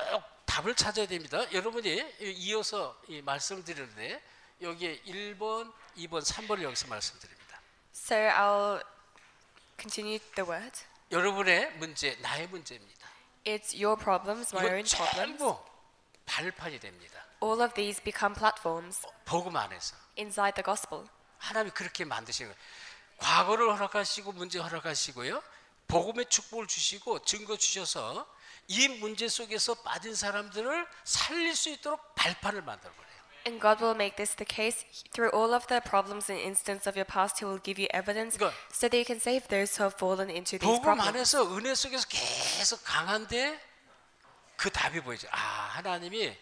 답을 찾아야 됩니다. 여러분이 이어서 이 말씀드리는데 여기에 1번, 2번, 3번을 여기서 말씀드립니다. So I'll continue the word. 여러분의 문제, 나의 문제입니다. It's your problems, my 이거 own problems. 전부 발판이 됩니다. All of these become platforms 복음 안에서 inside the gospel. 하나님이 그렇게 만드시는 거예요. 과거를 허락하시고 문제 허락하시고요. 복음의 축복을 주시고 증거 주셔서 이 문제 속에서 빠진 사람들을 살릴 수 있도록 발판을 만들어 버려요. And God will make this the case through all of the problems and instances of your past. He will give you evidence 그러니까 so that you can save those who have fallen into these 복음 problems. 안에서 은혜 속에서 계속 강한데 그 답이 보이죠. 아, 하나님이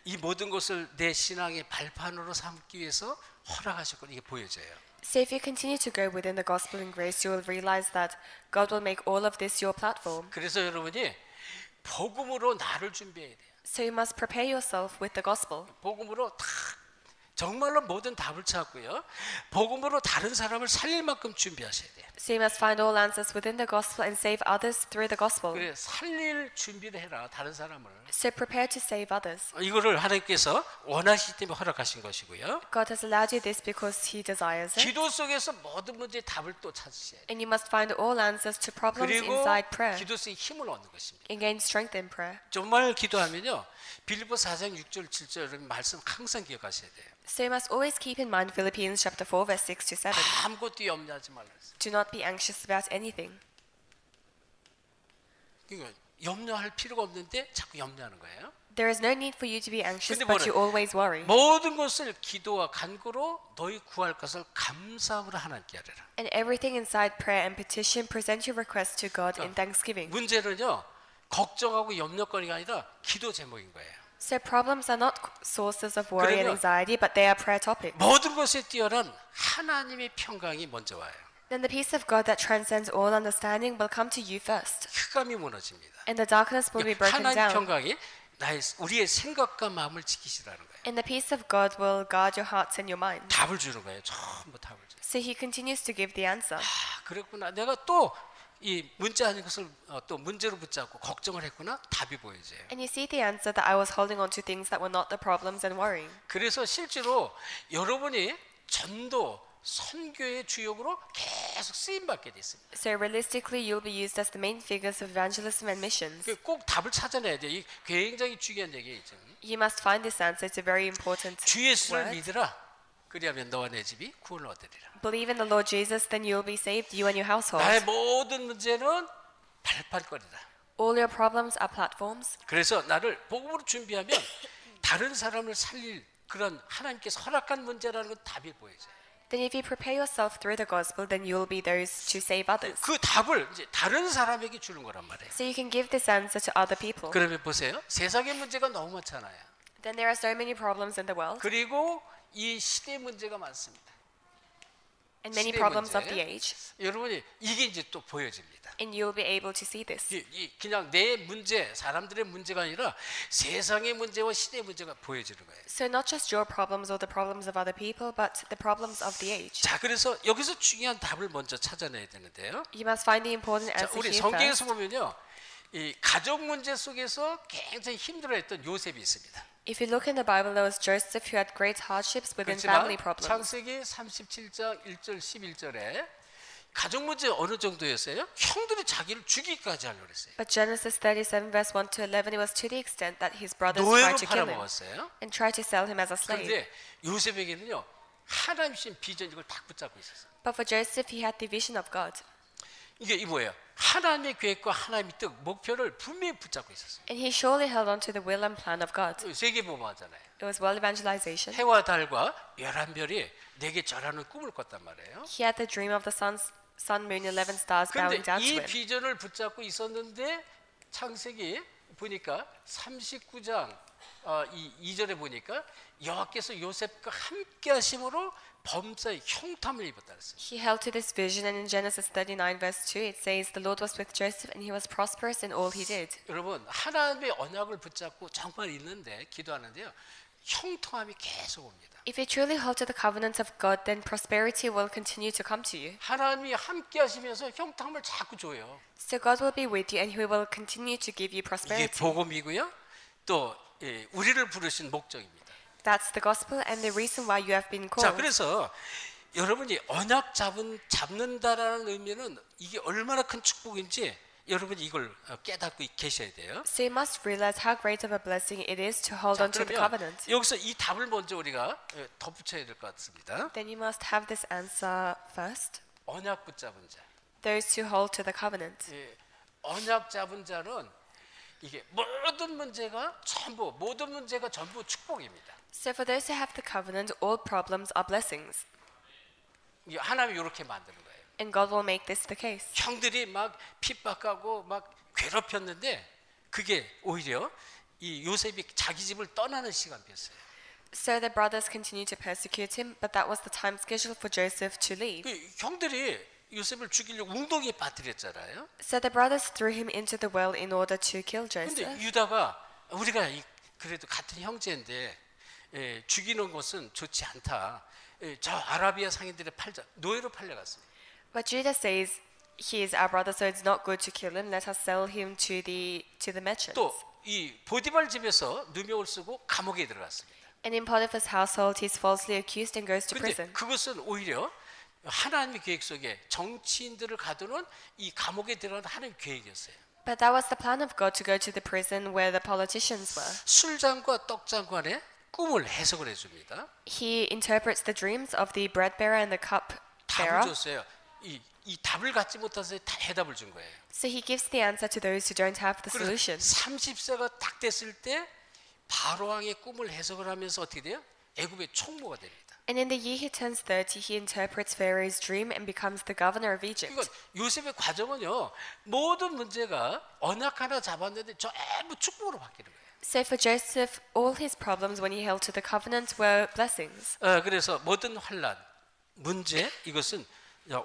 이 모든 것을 내 신앙의 발판으로 삼기 위해서 허락하셨고 이게 보여져요. So if you continue to go within the gospel and grace, you will realize that God will make all of this your platform. 그래서 여러분이 복음으로 나를 준비해야 돼요. So you must prepare yourself with the gospel. 복음으로 다 정말로 모든 답을 찾고요. 복음으로 다른 사람을 살릴 만큼 준비하셔야 돼요. So you must find all answers within the gospel and save others through the gospel. 그래 살릴 준비를 해라 다른 사람을. So prepare to save others. 이거를 하나님께서 원하시기 때문에 허락하신 것이고요. God has allowed you this because He desires it. 기도 속에서 모든 문제의 답을 또 찾으셔야 돼요. And you must find all answers to problems 그리고 inside prayer 기도 속에 힘을 얻는 것입니다. and gain strength in prayer. 정말 기도하면요. 빌립보 4장 6절 7절 여러분 말씀 항상 기억하셔야 돼요. So you must always keep in mind Philippians chapter 4 verse 6 to 7. 아무것도 염려하지 말라 했어요. Do not be anxious about anything. 그러니까 염려할 필요가 없는데 자꾸 염려하는 거예요. There is no need for you to be anxious, 근데 but you 뭐래? always worry. 모든 것을 기도와 간구로 너희 구할 것을 감사함으로 하나님께 하리라. And everything inside prayer and petition, present your request to God in thanksgiving. 문제는요. 걱정하고 염려거리가 아니라 기도 제목인 거예요. So problems are not sources of worry and 그러면 anxiety, but they are prayer topics. 모든 것에 뛰어난 하나님의 평강이 먼저 와요. then the peace of God that transcends all understanding will come to you first, 흑암이 무너집니다. and the darkness will be broken 하나님 down. 평강이 우리의 생각과 마음을 지키시라는 거예요. And the peace of God will guard your hearts and your minds. 답을 주는 거예요. 전부 답을 줘요. So he continues to give the answer. 그랬구나. 내가 또 이 문제하는 것을 또 문제로 붙잡고 걱정을 했구나. 답이 보여져요. And you see the answer that I was holding on to things that were not the problems and worrying. 그래서 실제로 여러분이 전도 선교의 주역으로 계속 쓰임 받게 됐습니다. So realistically, you'll be used as the main figures of evangelism and missions. 꼭 답을 찾아내야 돼. 이 굉장히 중요한 얘기죠. You must find this answer. It's a very important 주 예수를 word. 믿으라. 그리하면 너와 내 집이 구원을 얻으리라. Believe in the Lord Jesus, then you'll be saved, you and your household. 나의 모든 문제는 발판거리다. All your problems are platforms. 그래서 나를 복음으로 준비하면 다른 사람을 살릴 그런 하나님께서 허락한 문제라는 건 답이 보여져요. Then if you prepare yourself through the gospel, then you'll be those to save others. 그 답을 이제 다른 사람에게 주는 거란 말이에요. So you can give this answer to other people. 그러면 보세요. 세상의 문제가 너무 많잖아요. Then there are so many problems in the world 그리고 이 시대의 문제가 많습니다. and many 시대 problems 문제. of the age. 여러분이 이게 이제 또 보여집니다. And you'll be able to see this. 그냥 내 문제, 사람들의 문제가 아니라 세상의 문제와 시대의 문제가 보여지는 거예요. So not just your problems or the problems of other people, but the problems of the age. 자, 그래서 여기서 중요한 답을 먼저 찾아내야 되는데요. You must find the important 자, answer 우리 here 성경에서 first. 보면요, 이 가족 문제 속에서 굉장히 힘들어했던 요셉이 있습니다. If you look in the Bible, there was Joseph who had great hardships within 그렇지만 family problems. 창세기 37장 1절 11절에 가족 문제 어느 정도였어요? 형들이 자기를 죽이기까지 하려고 그랬어요. But Genesis 37 verse 1 to 11, it was to the extent that his brothers 노예로 tried to kill him 팔아먹었어요. and tried to sell him as a slave. 그런데 요셉에게는요, 하나님 주신 비전 이걸 딱 붙잡고 있었어요. But for Joseph, he had the vision of God. 이게 이 뭐예요? 하나님의 계획과 하나님의 뜻, 목표를 분명히 붙잡고 있었어요. And he surely held on to the will and plan of God. 세계보험하잖아요. It was world evangelization. 해와 달과 11별이 내게 절하는 꿈을 꿨단 말이에요. He had the dream of the sun, moon, 11 stars bowing 그런데 down to 이 him. 비전을 붙잡고 있었는데 창세기 보니까 39장 2절에 보니까 여호와께서 요셉과 함께 하심으로 범사의 형통함을 입었다 그랬어요. He held to this vision, and in Genesis 39 verse 2, it says, the Lord was with Joseph and he was prosperous in all he did. 여러분, 하나님의 언약을 붙잡고 정말 있는데 기도하는데요, 형통함이 계속 옵니다. If you truly hold to the covenant of God, then prosperity will continue to come to you. 하나님이 함께 하시면서 형통함을 자꾸 줘요. So God will be with you and he will continue to give you 이게 prosperity. 복음이고요. 또 우리를 부르신 목적입니다. That's the gospel and the reason why you have been 자, called. 그래서 여러분이 언약 잡는다라는 의미는 이게 얼마나 큰 축복인지 여러분이 이걸 깨닫고 계셔야 돼요. So you must realize how great of a blessing it is to hold 자, on to the 그러면 covenant. 여기서 이 답을 먼저 우리가 덧붙여야 될 것 같습니다. Then you must have this answer first. 언약 붙잡은 자. Those who hold to the covenant. 언약 잡은 자는 이게 모든 문제가 전부 축복입니다. So for those who have the covenant, all problems are blessings. 이게 하나님이 이렇게 만드는 거예요. And God will make this the case. 형들이 막 핍박하고 막 괴롭혔는데 그게 오히려 이 요셉이 자기 집을 떠나는 시간이었어요. So the brothers continued to persecute him, but that was the time scheduled for Joseph to leave. 그 형들이 요셉을 죽이려고 웅덩이에 빠뜨렸잖아요. So the brothers threw him into the well in order to kill 근데 Joseph. 유다가 우리가 그래도 같은 형제인데 죽이는 것은 좋지 않다. 저 아라비아 상인들의 노예로 팔려갔습니다. But Judah says, he is our brother, so it's not good to kill him. Let us sell him to the merchants. 또 이 보디발 집에서 누명을 쓰고 감옥에 들어갔습니다. And in Potiphar's household, he's falsely accused and goes to 근데 prison. 그것은 오히려 하나님의 계획 속에 정치인들을 가두는 이 감옥에 들어가는 하나님의 계획이었어요. But that was the plan of God to go to the prison where the politicians were. 술장과 떡장관의 꿈을 해석을 해줍니다. He interprets the dreams of the bread bearer and the cup 답을 bearer. 줬어요. 이 답을 갖지 못해서 다 해답을 준 거예요. So he gives the answer to those who don't have the 그래서 solution. 30세가 딱 됐을 때 바로왕의 꿈을 해석을 하면서 어떻게 돼요? 애굽의 총무가 됩니다. And in the year he turns 30, he interprets Pharaoh's dream and becomes the governor of Egypt. 그러니까 요셉의 과정은요, 모든 문제가 언약 하나 잡았는데 전부 축복으로 바뀌는 거예요. So for Joseph, all his problems when he held to the covenant were blessings. 그래서 모든 환란, 문제 이것은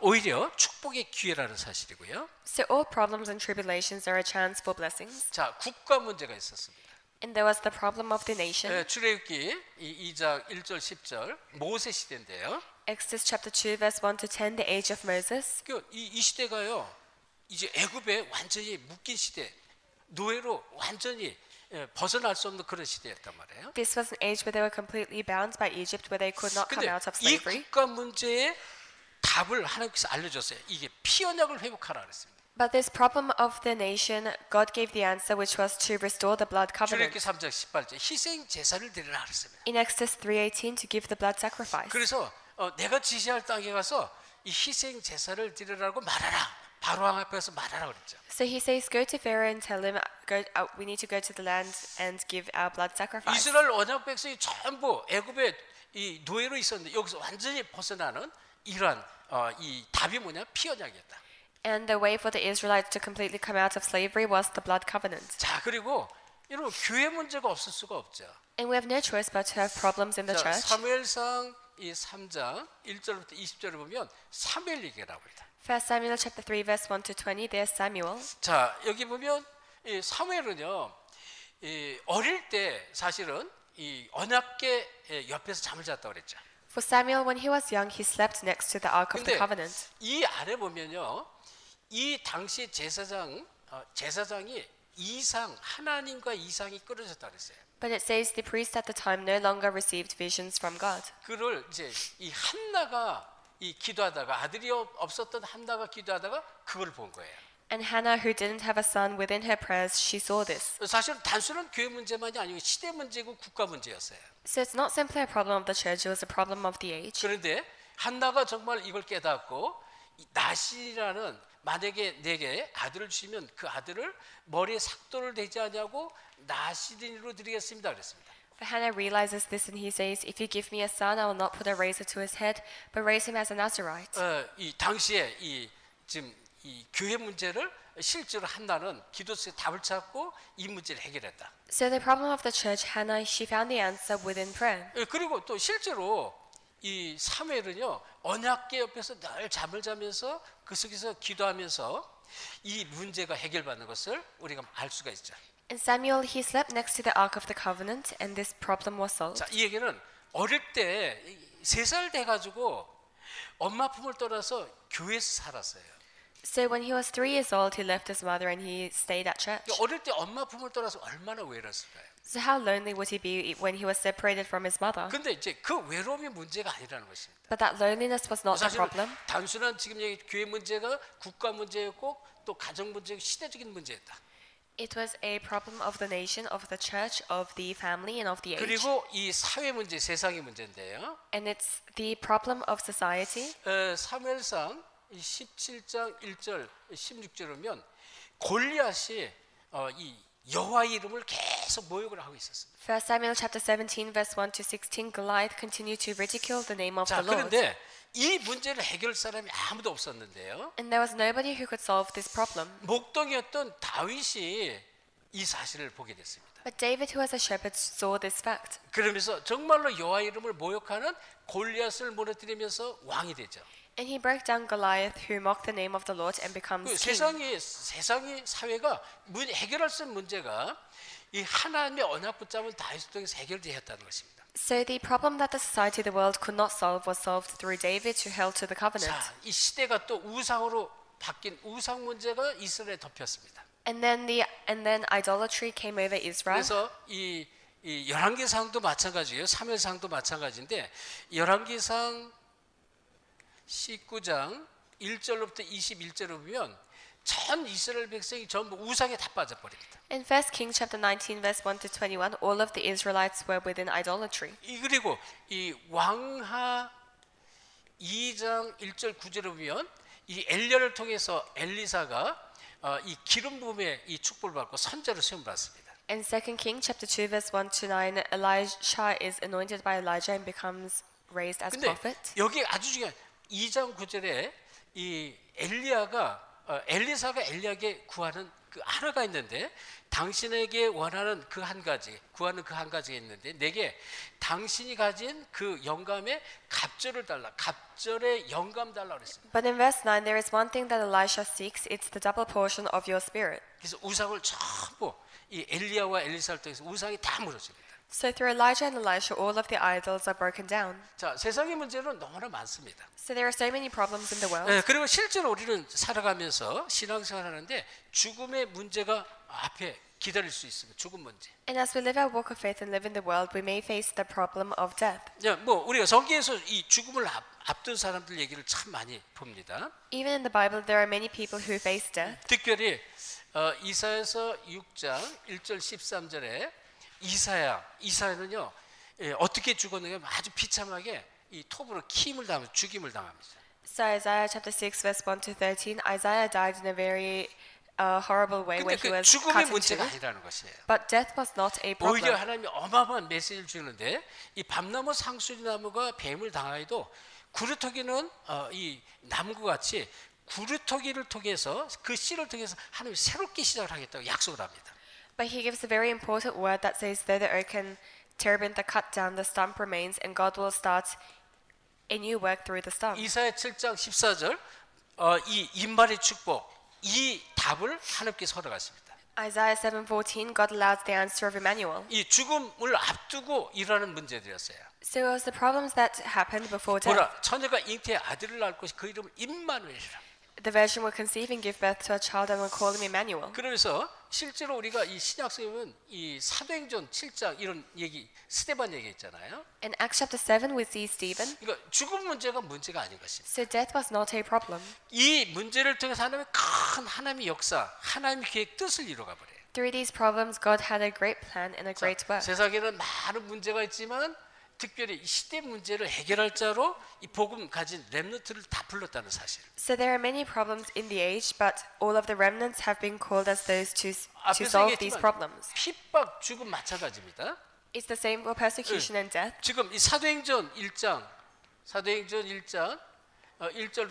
오히려 축복의 기회라는 사실이고요. So all problems and tribulations are a chance for blessings. 자, 국가 문제가 있었습니다. And there was the problem of the nation. 출애굽기 2장 1절 10절 모세 시대인데요. Exodus chapter 2 verse 1 to 10, the age of Moses. 이 시대가요. 이제 애굽에 완전히 묶인 시대, 노예로 완전히 벗어날 수 없는 그런 시대였단 말이에요. This was an age where they were completely bound by Egypt, where they could not come 근데 out of 이 slavery. 국가 문제의 답을 하나님께서 알려줬어요. 이게 피 언약을 회복하라 그랬습니다. But this problem of the nation, God gave the answer, which was to restore the blood 출애굽기 covenant. 3장 18절 희생 제사를 드리라 그랬습니다. In Exodus 3:18, to give the blood sacrifice. 그래서 내가 지시할 땅에 가서 이 희생 제사를 드리라고 말하라. 바로왕 앞에서 말하라 그랬죠. So he says, go to Pharaoh and tell him, we need to go to the land and give our blood sacrifice. 이스라엘 언약 백성이 전부 애굽에 이 노예로 있었는데 여기서 완전히 벗어나는 이러한 이 답이 뭐냐? 피 언약이었다. And the way for the Israelites to completely come out of slavery was the blood covenant. 자, 그리고 여러분 교회 문제가 없을 수가 없죠. And we have no choice but to have problems in the 자, church. 사무엘상 이 3장 1절부터 20절을 보면 사무엘 얘기가 나옵니다. 1 Samuel chapter 3 verse 1 to 20, there's Samuel. 자, 여기 보면 이 사무엘은요. 이 어릴 때 사실은 이 언약궤 옆에서 잠을 잤다고 그랬죠. For Samuel, when he was young, he slept next to the Ark of the 근데 Covenant. 이 아래 보면요. 이 당시 제사장이 하나님과 이상이 끊어졌다 그랬어요. But it says the priest at the time no longer received visions from God. 그를 이제 이 한나가 이 기도하다가 아들이 없었던 한나가 기도하다가 그걸 본 거예요. And Hannah, who didn't have a son, within her prayers, she saw this. 사실은 단순한 교회 문제만이 아니고 시대 문제고 국가 문제였어요. So it's not simply a problem of the church, it was a problem of the age. 그런데 한나가 정말 이걸 깨닫고 나시라는 만약에 내게 아들을 주시면 그 아들을 머리에 삭도를 대지 않냐고 나시린으로 드리겠습니다 그랬습니다. But Hannah realizes this and he says, if you give me a son, I will not put a razor to his head, but raise him as a Nazarite. 이 당시에 지금 이 교회 문제를 실제로 한나는 기도 속에 답을 찾고 이 문제를 해결했다. So the problem of the church, Hannah, she found the answer within prayer. 그리고 또 실제로 이 사무엘은요 언약궤 옆에서 늘 잠을 자면서 그 속에서 기도하면서 이 문제가 해결받는 것을 우리가 알 수가 있죠. And Samuel, he slept next to the Ark of the Covenant, and this problem was solved. 자, 이 얘기는 어릴 때 3살 돼가지고 엄마 품을 떠나서 교회에서 살았어요. So when he was 3 years old, he left his mother and he stayed at church. 어릴 때 엄마 품을 떠나서 얼마나 외로웠을까요? So how lonely would he be when he was separated from his mother? 근데 이제 그 외로움이 문제가 아니라는 것입니다. But that loneliness was not the 사실 problem. 단순한 지금 얘기 교회 문제가 국가 문제였고 또 가정 문제고 시대적인 문제였다. It was a problem of the nation, of the church, of the family, and of the age. 그리고 이 사회 문제, 세상의 문제인데요. And it's the problem of society. 사무엘상 17장 1절 16절 보면 골리앗이 이 여호와 이름을 계속 모욕을 하고 있었습니다. 1 Samuel chapter 17 verse 1 to 16, Goliath continued to ridicule the name of 자, the Lord. 그런데 이 문제를 해결할 사람이 아무도 없었는데요. And there was nobody who could solve this problem. 목동이었던 다윗이 이 사실을 보게 됐습니다. But David, who was a shepherd, saw this fact. 그러면서 정말로 여호와 이름을 모욕하는 골리앗을 무너뜨리면서 왕이 되죠. And he broke down Goliath, who mocked the name of the Lord, and becomes king. 세상의 사회가 해결할 수 있는 문제가 이 하나님의 언약 붙잡은 다윗을 통해서 해결되었다는 것입니다. So the problem that the society of the world could not solve was solved through David, who held to the covenant. 자, 이 시대가 또 우상으로 바뀐 우상 문제가 이스라엘에 덮였습니다. And then idolatry came over Israel. 그래서 이 열왕기상도 마찬가지예요. 사무엘상도 마찬가지인데 열왕기상 19장 1절로부터 21절을 보면 전 이스라엘 백성이 전부 우상에 다 빠져버립니다. In 1 Kings chapter 19 verse 1 to 21, all of the Israelites were within idolatry. 그리고 이 왕하 2장 1절 9절을 보면 이 엘리야를 통해서 엘리사가 이 기름 부음에 이 축복을 받고 선자로 시험 받습니다. In 2 Kings chapter 2 verse 1 to 9, Elisha is anointed by Elijah and becomes raised as 근데 prophet. 여기 아주 중요한 2장 9절에 이 엘리사가 엘리야에게 구하는 그 하나가 있는데 당신에게 원하는 그 한 가지, 구하는 그 한 가지가 있는데 내게 당신이 가진 그 영감의 갑절을 달라. 갑절의 영감 달라 그랬습니다. But in verse 9, there is one thing that Elisha seeks. It's the double portion of your spirit. 그래서 우상을 전부 이 엘리야와 엘리사를 통해서 우상이 다 무너집니다. So through Elijah and Elisha, all of the idols are broken down. 자, 세상의 문제는 너무나 많습니다. So there are so many problems in the world. 네, 그리고 실제로 우리는 살아가면서 신앙생활하는데 죽음의 문제가 앞에 기다릴 수 있습니다. 죽음 문제. And as we live our walk of faith and live in the world, we may face the problem of death. 야, 뭐 우리가 성경에서 이 죽음을 앞둔 사람들 얘기를 참 많이 봅니다. Even in the Bible, there are many people who face death. 특별히 이사야서 6장 1절 13절에 이사야는요 어떻게 죽었느냐 아주 비참하게 이 톱으로 킴을 당하면서 죽임을 당합니다. So Isaiah chapter 6 verse 1 to 13, Isaiah died in a very horrible way 근데 where he 그 was 죽음의 cut in 문제가 two. 아니라는 것이에요. But death was not a 오히려 problem. 하나님이 어마어마한 메시지를 주는데 이 밤나무 상수리나무가 뱀을 당하여도 구루터기는 이 나무과 같이 구루터기를 통해서 그 씨를 통해서 하나님이 새롭게 시작을 하겠다고 약속을 합니다. But he gives a very important word that says, though the oak and terebinth are cut down, the stump remains, and God will start a new work through the stump. 이사야 7장 14절 이 임말의 축복 이 답을 하나님께서 허락하십니다. Isaiah 7:14, God allows the answer of Emmanuel. 이 죽음을 앞두고 일어나는 문제들이었어요. So it was the problems that happened before death. 보라 처녀가 잉태에 아들을 낳을 것이 그 이름을 임마누엘이라. The virgin will conceive and give birth to a child and will call him Emmanuel. 그러면서 실제로 우리가 이 신약성경은 이 사도행전 7장 이런 얘기 스데반 얘기 있잖아요. In Acts chapter 7, we see Stephen. 그러니까 죽음 문제가 문제가 아닌 것입니다. So death was not a problem. 이 문제를 통해서 하나님의 큰 하나님의 역사, 하나님의 계획 뜻을 이루어가 버려요. Through these problems, God had a great plan and a great work. 세상에는 많은 문제가 있지만 특별히 이 시대 문제를 해결할 자로 이 복음 가진 렘넌트를 다 불렀다는 사실. So there are many problems in the age, but all of the remnants have been called as those to 앞에서 solve these 얘기했지만 problems. 핍박, 죽음 마찬가지입니다. It's the same for persecution and death. 지금 이 사도행전 1장 1절부터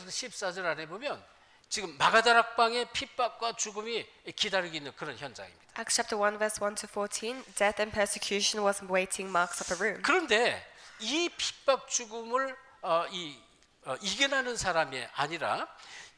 14절 안에 보면 지금 마가다락방의 핍박과 죽음이 기다리고 있는 그런 현장입니다. Acts chapter 1 verse 1 to 14, death and persecution was waiting Mark's upper room. 그런데 이 핍박 죽음을 이겨내는 사람이 아니라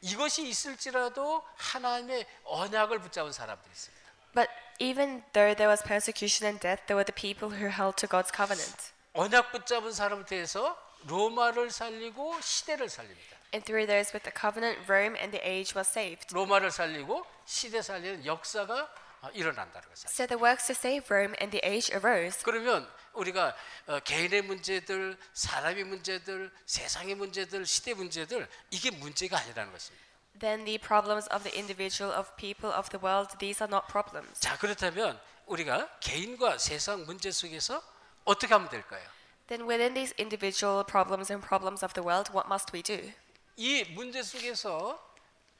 이것이 있을지라도 하나님의 언약을 붙잡은 사람들이 있습니다. But even though there was persecution and death, there were the people who held to God's covenant. 언약 붙잡은 사람을 통해서 로마를 살리고 시대를 살립니다. And through those with the covenant, Rome and the age was saved. 로마를 살리고 시대 살리는 역사가 일어난다는 것이죠. So the works to save Rome and the age arose. 그러면 우리가 개인의 문제들, 사람의 문제들, 세상의 문제들, 시대 문제들 이게 문제가 아니라는 것입니다. Then the problems of the individual, of people, of the world, these are not problems. 자, 그렇다면 우리가 개인과 세상 문제 속에서 어떻게 하면 될까요? Then within these individual problems and problems of the world, what must we do? 이 문제 속에서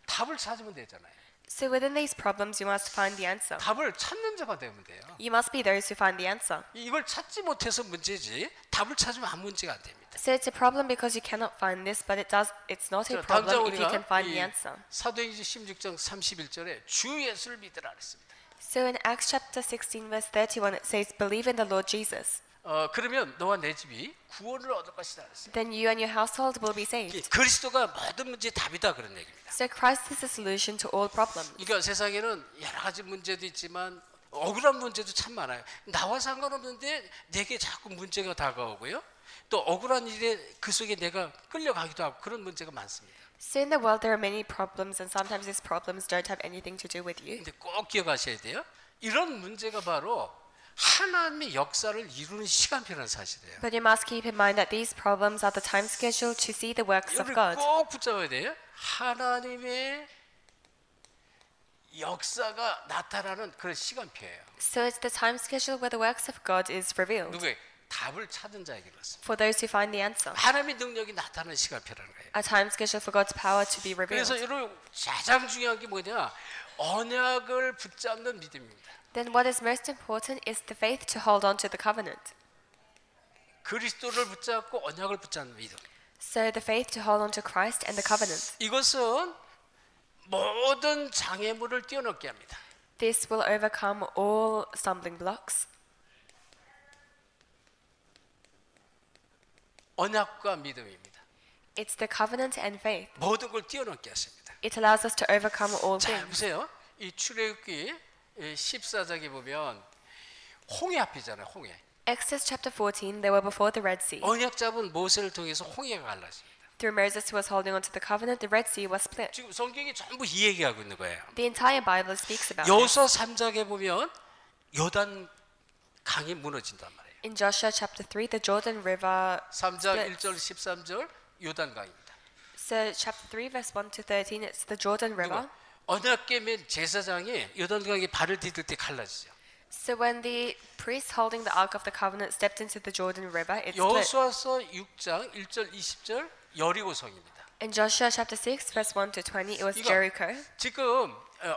답을 찾으면 되잖아요. So within these problems, you must find the answer. 답을 찾는 자가 되면 돼요. You must be those who find the answer. 이걸 찾지 못해서 문제지 답을 찾으면 아무 문제가 안 됩니다. So it's a problem because you cannot find this, but it's not a 자, 당장 problem if you can 우리가 find the 이 answer. 사도행전 16장 31절에 주 예수를 믿으라 그랬습니다. So in Acts chapter 16 verse 31 it says, believe in the Lord Jesus. 그러면 너와 내 집이 구원을 얻을 것이다 그랬어요. Then you and your household will be saved. 그리스도가 모든 문제의 답이다 그런 얘기입니다. So Christ is the solution to all problems. 그러니까 세상에는 여러 가지 문제도 있지만 억울한 문제도 참 많아요. 나와 상관없는데 내게 자꾸 문제가 다가오고요. 또 억울한 일에 그 속에 내가 끌려가기도 하고 그런 문제가 많습니다. So in the world there are many problems and sometimes these problems don't have anything to do with you. 근데 꼭 기억하셔야 돼요. 이런 문제가 바로 하나님의 역사를 이루는 시간표라는 사실이에요. But you must keep in mind that these problems are the time schedule to see the works of 이걸 God. 꼭 붙잡아야 돼요. 하나님의 역사가 나타나는 그런 시간표예요. So it's the time schedule where the works of God is revealed. 누구의 답을 찾은 자에게 그렇습니다. For those who find the answer. 하나님의 능력이 나타나는 시간표라는 거예요. A time schedule for God's power to be revealed. 그래서 여러분 가장 중요한 게 뭐냐? 언약을 붙잡는 믿음입니다. Then what is most important is the faith to hold on to the covenant. 그리스도를 붙잡고 언약을 붙잡는 믿음. So the faith to hold on to Christ and the covenant. 이것은 모든 장애물을 뛰어넘게 합니다. This will overcome all stumbling blocks. 언약과 믿음입니다. It's the covenant and faith. 모든 걸 뛰어넘게 하십니다. It allows us to overcome all 자, things. 보세요. 이 출애굽기 14장에 보면 홍해 앞이잖아요. 홍해. Exodus chapter 14, they were before the Red Sea. 언약 잡은 모세를 통해서 홍해가 갈라집니다. Through Moses, who was holding onto the covenant, the Red Sea was split. 지금 성경이 전부 이 얘기하고 있는 거예요. The entire Bible speaks about it. 여호수아 3장에 보면 요단 강이 무너진단 말이에요. In Joshua chapter 3, the Jordan River 3장 splits. 1절 13절 요단 강입니다. So chapter 3, verse 1 to 13, it's the Jordan River. 언약궤 맨 제사장이 요단 강에 발을 디딜 때 갈라지죠. So when the priest holding the Ark of the Covenant stepped into the Jordan River, it split. 여호수아서 6장 1절 20절 여리고성입니다. In Joshua chapter 6, verse 1 to 20, it was 이거 Jericho. 지금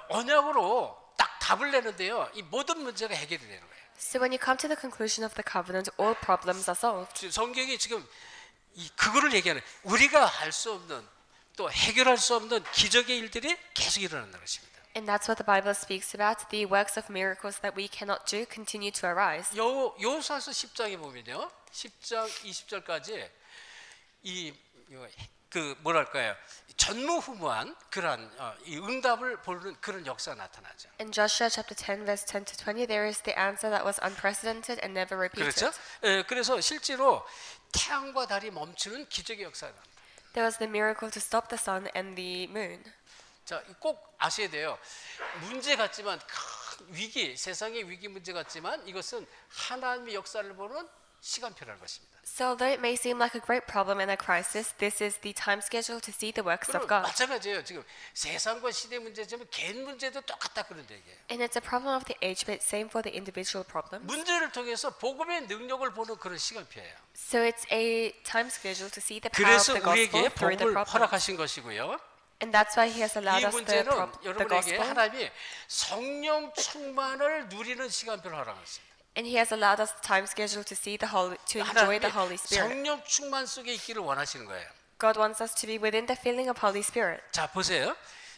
언약으로 딱 답을 내는데요. 이 모든 문제가 해결이 되는 거예요. So when you come to the conclusion of the covenant, all problems are solved. 성경이 지금 그거를 얘기하는 우리가 할 수 없는 또 해결할 수 없는 기적의 일들이 계속 일어난다는 것입니다. And that's what the Bible speaks about. The works of miracles that we cannot do continue to arise. 여호수아서 10장에 보면요. 10장 20절까지 그 뭐랄까요? 전무후무한 그런 이 응답을 보는 그런 역사가 나타나죠. In Joshua chapter 10, verse 10 to 20, there is the answer that was unprecedented and never repeated. 그렇죠? 그래서 실제로 태양과 달이 멈추는 기적의 역사가 납니다. There was the miracle to stop the sun and the moon. 자, 꼭 아셔야 돼요. 문제 같지만 큰 위기, 세상의 위기 문제 같지만 이것은 하나님의 역사를 보는 시간표라는 것입니다. So although it may seem like a great problem and a crisis, this is the time schedule to see the works of God. 마찬가지예요. 지금 세상과 시대 문제지만 개인 문제도 똑같다 그런 얘기예요. And it's a problem of the age, but same for the individual problems. 문제를 통해서 복음의 능력을 보는 그런 시간표예요. So it's a time schedule to see the power of 그래서 the gospel 우리에게 through the 복음을 problems. 허락하신 것이고요. And that's why He has allowed 이 us 문제는 the 여러분에게 gospel. 하나님이 성령 충만을 누리는 시간표를 허락했습니다. And He has allowed us the time schedule to see the Holy, to enjoy the Holy 하나님이 Spirit. 성령 충만 속에 있기를 원하시는 거예요. God wants us to be within the filling of Holy Spirit. 자, 보세요.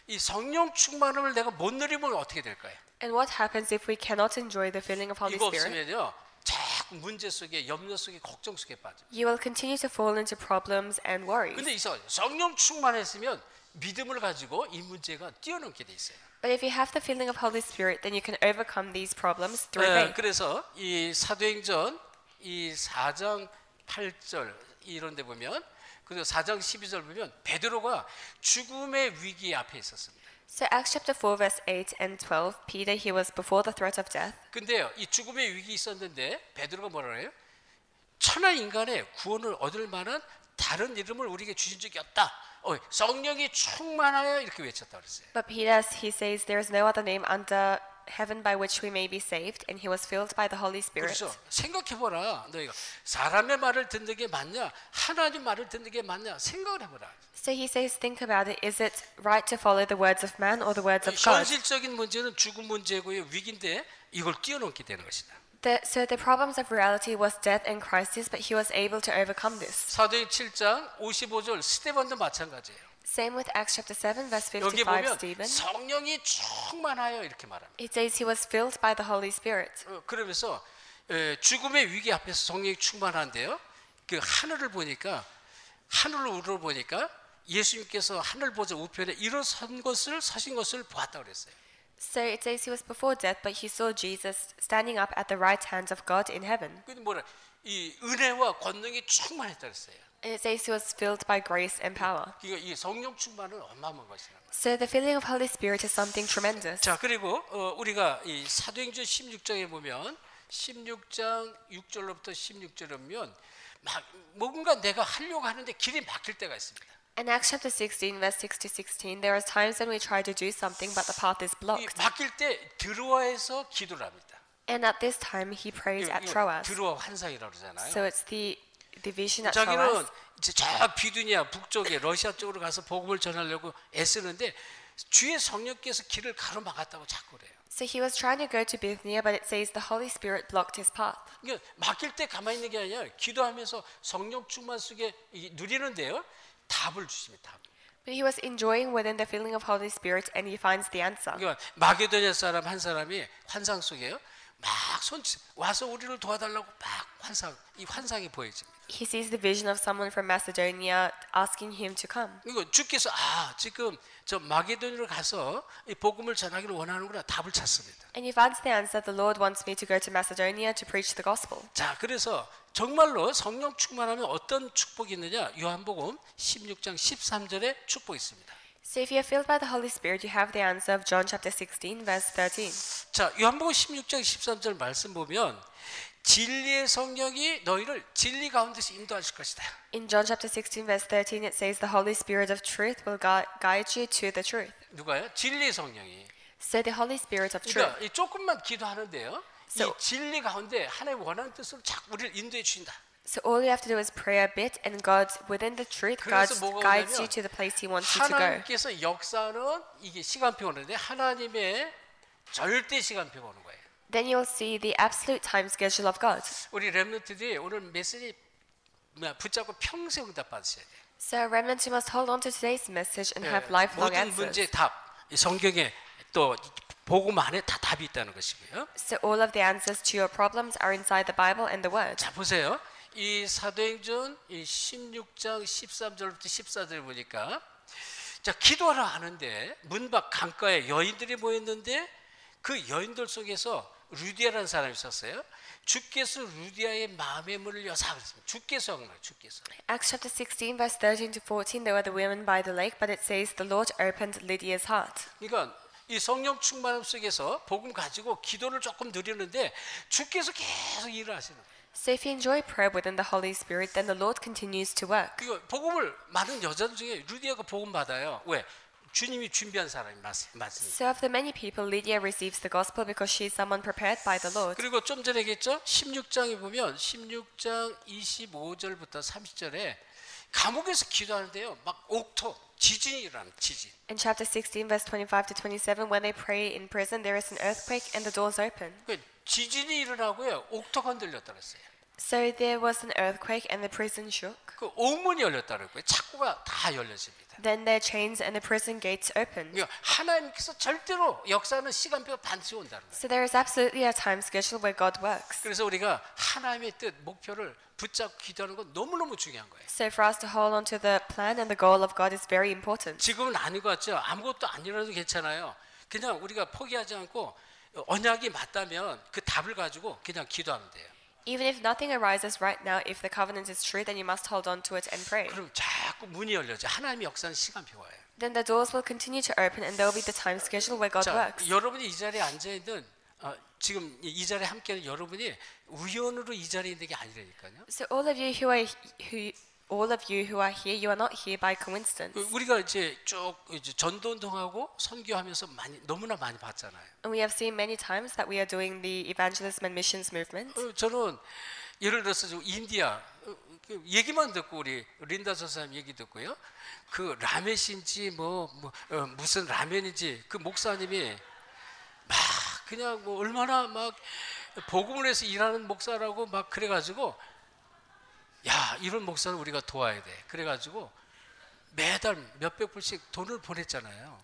이 성령 충만함을 내가 못 누리면 어떻게 될까요? And what happens if we cannot enjoy the filling of Holy 이거 Spirit? 없으면요, 자꾸 문제 속에, 염려 속에, 걱정 속에 빠져. You will continue to fall into problems and worries. 근데 이상하죠. 성령 충만했으면 믿음을 가지고 이 문제가 뛰어넘게 돼 있어요. But if you have the filling of Holy Spirit, then you can overcome these problems through faith. 그래서 이 사도행전 이 4장 8절 이런 데 보면 그리고 4장 12절 보면 베드로가 죽음의 위기 앞에 있었습니다. So Acts chapter 4 verse 8 and 12, Peter, he was before the threat of death. 근데요, 이 죽음의 위기 있었는데 베드로가 뭐라 해요? 천하 인간의 구원을 얻을 만한 다른 이름을 우리에게 주신 적이 없다. 성령이 충만하여 이렇게 외쳤다 그랬어요. But Peter, he says, there is no other name under heaven by which we may be saved, and he was filled by the Holy Spirit. 그렇죠. 생각해보라. 너희가 사람의 말을 듣는 게 맞냐, 하나님 말을 듣는 게 맞냐 생각을 해보라. So he says, think about it. Is it right to follow the words of man or the words of God? 현실적인 문제는 죽음 문제고요, 위기인데 이걸 뛰어넘게 되는 것이다. So the problems of reality was death and crisis, but he was able to overcome this. 사도행 7장 55절 스데반도 마찬가지예요. Same with Acts chapter 7 verse 여기 55, 보면 Stephen. 성령이 충만하여 이렇게 말합니다. It says he was filled by the Holy Spirit. 그러면서 죽음의 위기 앞에서 성령이 충만한데요. 그 하늘을 보니까 하늘을 보니까 예수님께서 하늘 보좌 우편에 서신 것을 보았다 그랬어요. So it says he was before death, but he saw Jesus standing up at the right hand of God in heaven. 근데 뭐라 이 은혜와 권능이 충만했다 그랬어요. And it says he was filled by grace and power. 그러니까 이 성령 충만은 어마어마한 것이란 말이에요. So the filling of Holy Spirit is something tremendous. 자, 그리고 우리가 이 사도행전 16장에 보면 16장 6절로부터 16절에 보면 막 뭔가 내가 하려고 하는데 길이 막힐 때가 있습니다. In Acts chapter 16, verse 6 to 16, there are times when we try to do something, but the path is 이 blocked. 막힐 때 드로아에서 기도를 합니다. And at this time, he prays at Troas. 드로아 환상이라고 그러잖아요. So it's the vision at 자기는 Troas. 이제 저 비두니아 북쪽에 러시아 쪽으로 가서 복음을 전하려고 애쓰는데 주의 성령께서 길을 가로막았다고 자꾸 그래요. So he was trying to go to Bithynia, but it says the Holy Spirit blocked his path. 그러니까 막힐 때 가만히 있는 게 아니라 기도하면서 성령 충만 속에 누리는데요. 답을 주십니다. 답. But he was enjoying within the feeling of Holy Spirit, and he finds the answer. 그러니까 마게도냐 사람 한 사람이 환상 속에요. 막 와서 우리를 도와달라고 막 이 환상이 보여집니다. He sees the vision of someone from Macedonia asking him to come. 이거 주께서 지금 저 마게도냐로 가서 이 복음을 전하기를 원하는구나 답을 찾습니다. And he finds the answer. The Lord wants me to go to Macedonia to preach the gospel. 자, 그래서 정말로 성령 충만하면 어떤 축복이 있느냐? 요한복음 16장 13절에 축복이 있습니다. So if you're filled by the Holy Spirit, you have the answer of John chapter 16, verse 13. 자, 요한복음 16장 13절 말씀 보면 진리의 성령이 너희를 진리 가운데서 인도하실 것이다. In John chapter 16, verse 13, it says, The Holy Spirit of truth will guide you to the truth. 누가요? 진리의 성령이. So the Holy Spirit of truth. 그러니까 이 조금만 기도하는데요. 이 진리 가운데 하나님 원하는 뜻으로 자꾸 우리를 인도해 주신다. So all you have to do is pray a bit, and God, within the truth, 그래서 guides you to the place He wants you to go. 하나님께서 역사는 이게 시간표가 오는데 하나님의 절대 시간표가 오는 거예요. Then you'll see the absolute time schedule of God. 우리 렘넌트들이 오늘 메시지 붙잡고 평생 응답 받으셔야 돼요. So remnant, you must hold on to today's message and have lifelong 모든 answers. 문제의 답, 이 성경에 또 복음 안에 다 답이 있다는 것이고요. So all of the answers to your problems are inside the Bible and the Word. 자, 보세요. 이 사도행전 이 16장 13절부터 14절 보니까 자, 기도하러 하는데 문 밖 강가에 여인들이 모였는데 그 여인들 속에서 루디아라는 사람이 있었어요. 주께서 루디아의 마음의 문을 여사 그랬습니다. 주께서 한 거예요. 주께서. Acts chapter 16, verse 13 to 14, there were the women by the lake, but it says the Lord opened Lydia's heart. 그러니까 이 성령 충만함 속에서 복음 가지고 기도를 조금 드리는데 주께서 계속 일을 하시는 거예요. So if you enjoy prayer within the Holy Spirit, then the Lord continues to work. 이거 복음을 많은 여자들 중에 루디아가 복음 받아요. 왜? 주님이 준비한 사람이 맞습니다. So of the many people, Lydia receives the gospel because she is someone prepared by the Lord. 그리고 좀 전에 얘기했죠? 16장에 보면 16장 25절부터 30절에 감옥에서 기도하는데요. 막 옥토, 지진이 일어나는 지진. In chapter 16, verse 25 to 27, when they pray in prison, there is an earthquake and the doors open. 지진이 일어나고요. 옥토가 흔들렸다 그랬어요. So there was an earthquake and the prison shook. 그 옥문이 열렸다 그랬고요. 창고가 다 열렸습니다. Then their chains and the prison gates opened. 그러니까 하나님께서 절대로 역사는 시간표가 반드시 온다는 거예요. So there is absolutely a time schedule where God works. 그래서 우리가 하나님의 뜻, 목표를 붙잡고 기도하는 건 너무너무 중요한 거예요. So for us to hold on to the plan and the goal of God is very important. 지금은 아닌 것 같죠? 아무것도 안 일어나도 괜찮아요. 그냥 우리가 포기하지 않고 언약이 맞다면 그 답을 가지고 그냥 기도하면 돼요. Even if nothing arises right now, if the covenant is true, then you must hold on to it and pray. 그럼 자꾸 문이 열려져. 하나님의 역사는 시간표예요. Then the doors will continue to open and there will be the time schedule where God 자, works. 여러분이 이 자리에 앉아 있는 지금 이 자리에 함께하는 여러분이 우연으로 이 자리에 있는 게 아니라니까요. So all of you who are here, you are not here by coincidence. 우리가 이제 쭉 이제 전도운동하고 선교하면서 너무나 많이 봤잖아요. And we have seen many times that we are doing the evangelism and missions movement. 저는 예를 들어서 인디아 얘기만 듣고 우리 린다 선생님 얘기 듣고요. 그 라멘인지 무슨 라면인지 그 목사님이 막 그냥 얼마나 막 복음을 해서 일하는 목사라고 막 그래가지고 야 이런 목사는 우리가 도와야 돼. 그래가지고 매달 몇백 불씩 돈을 보냈잖아요.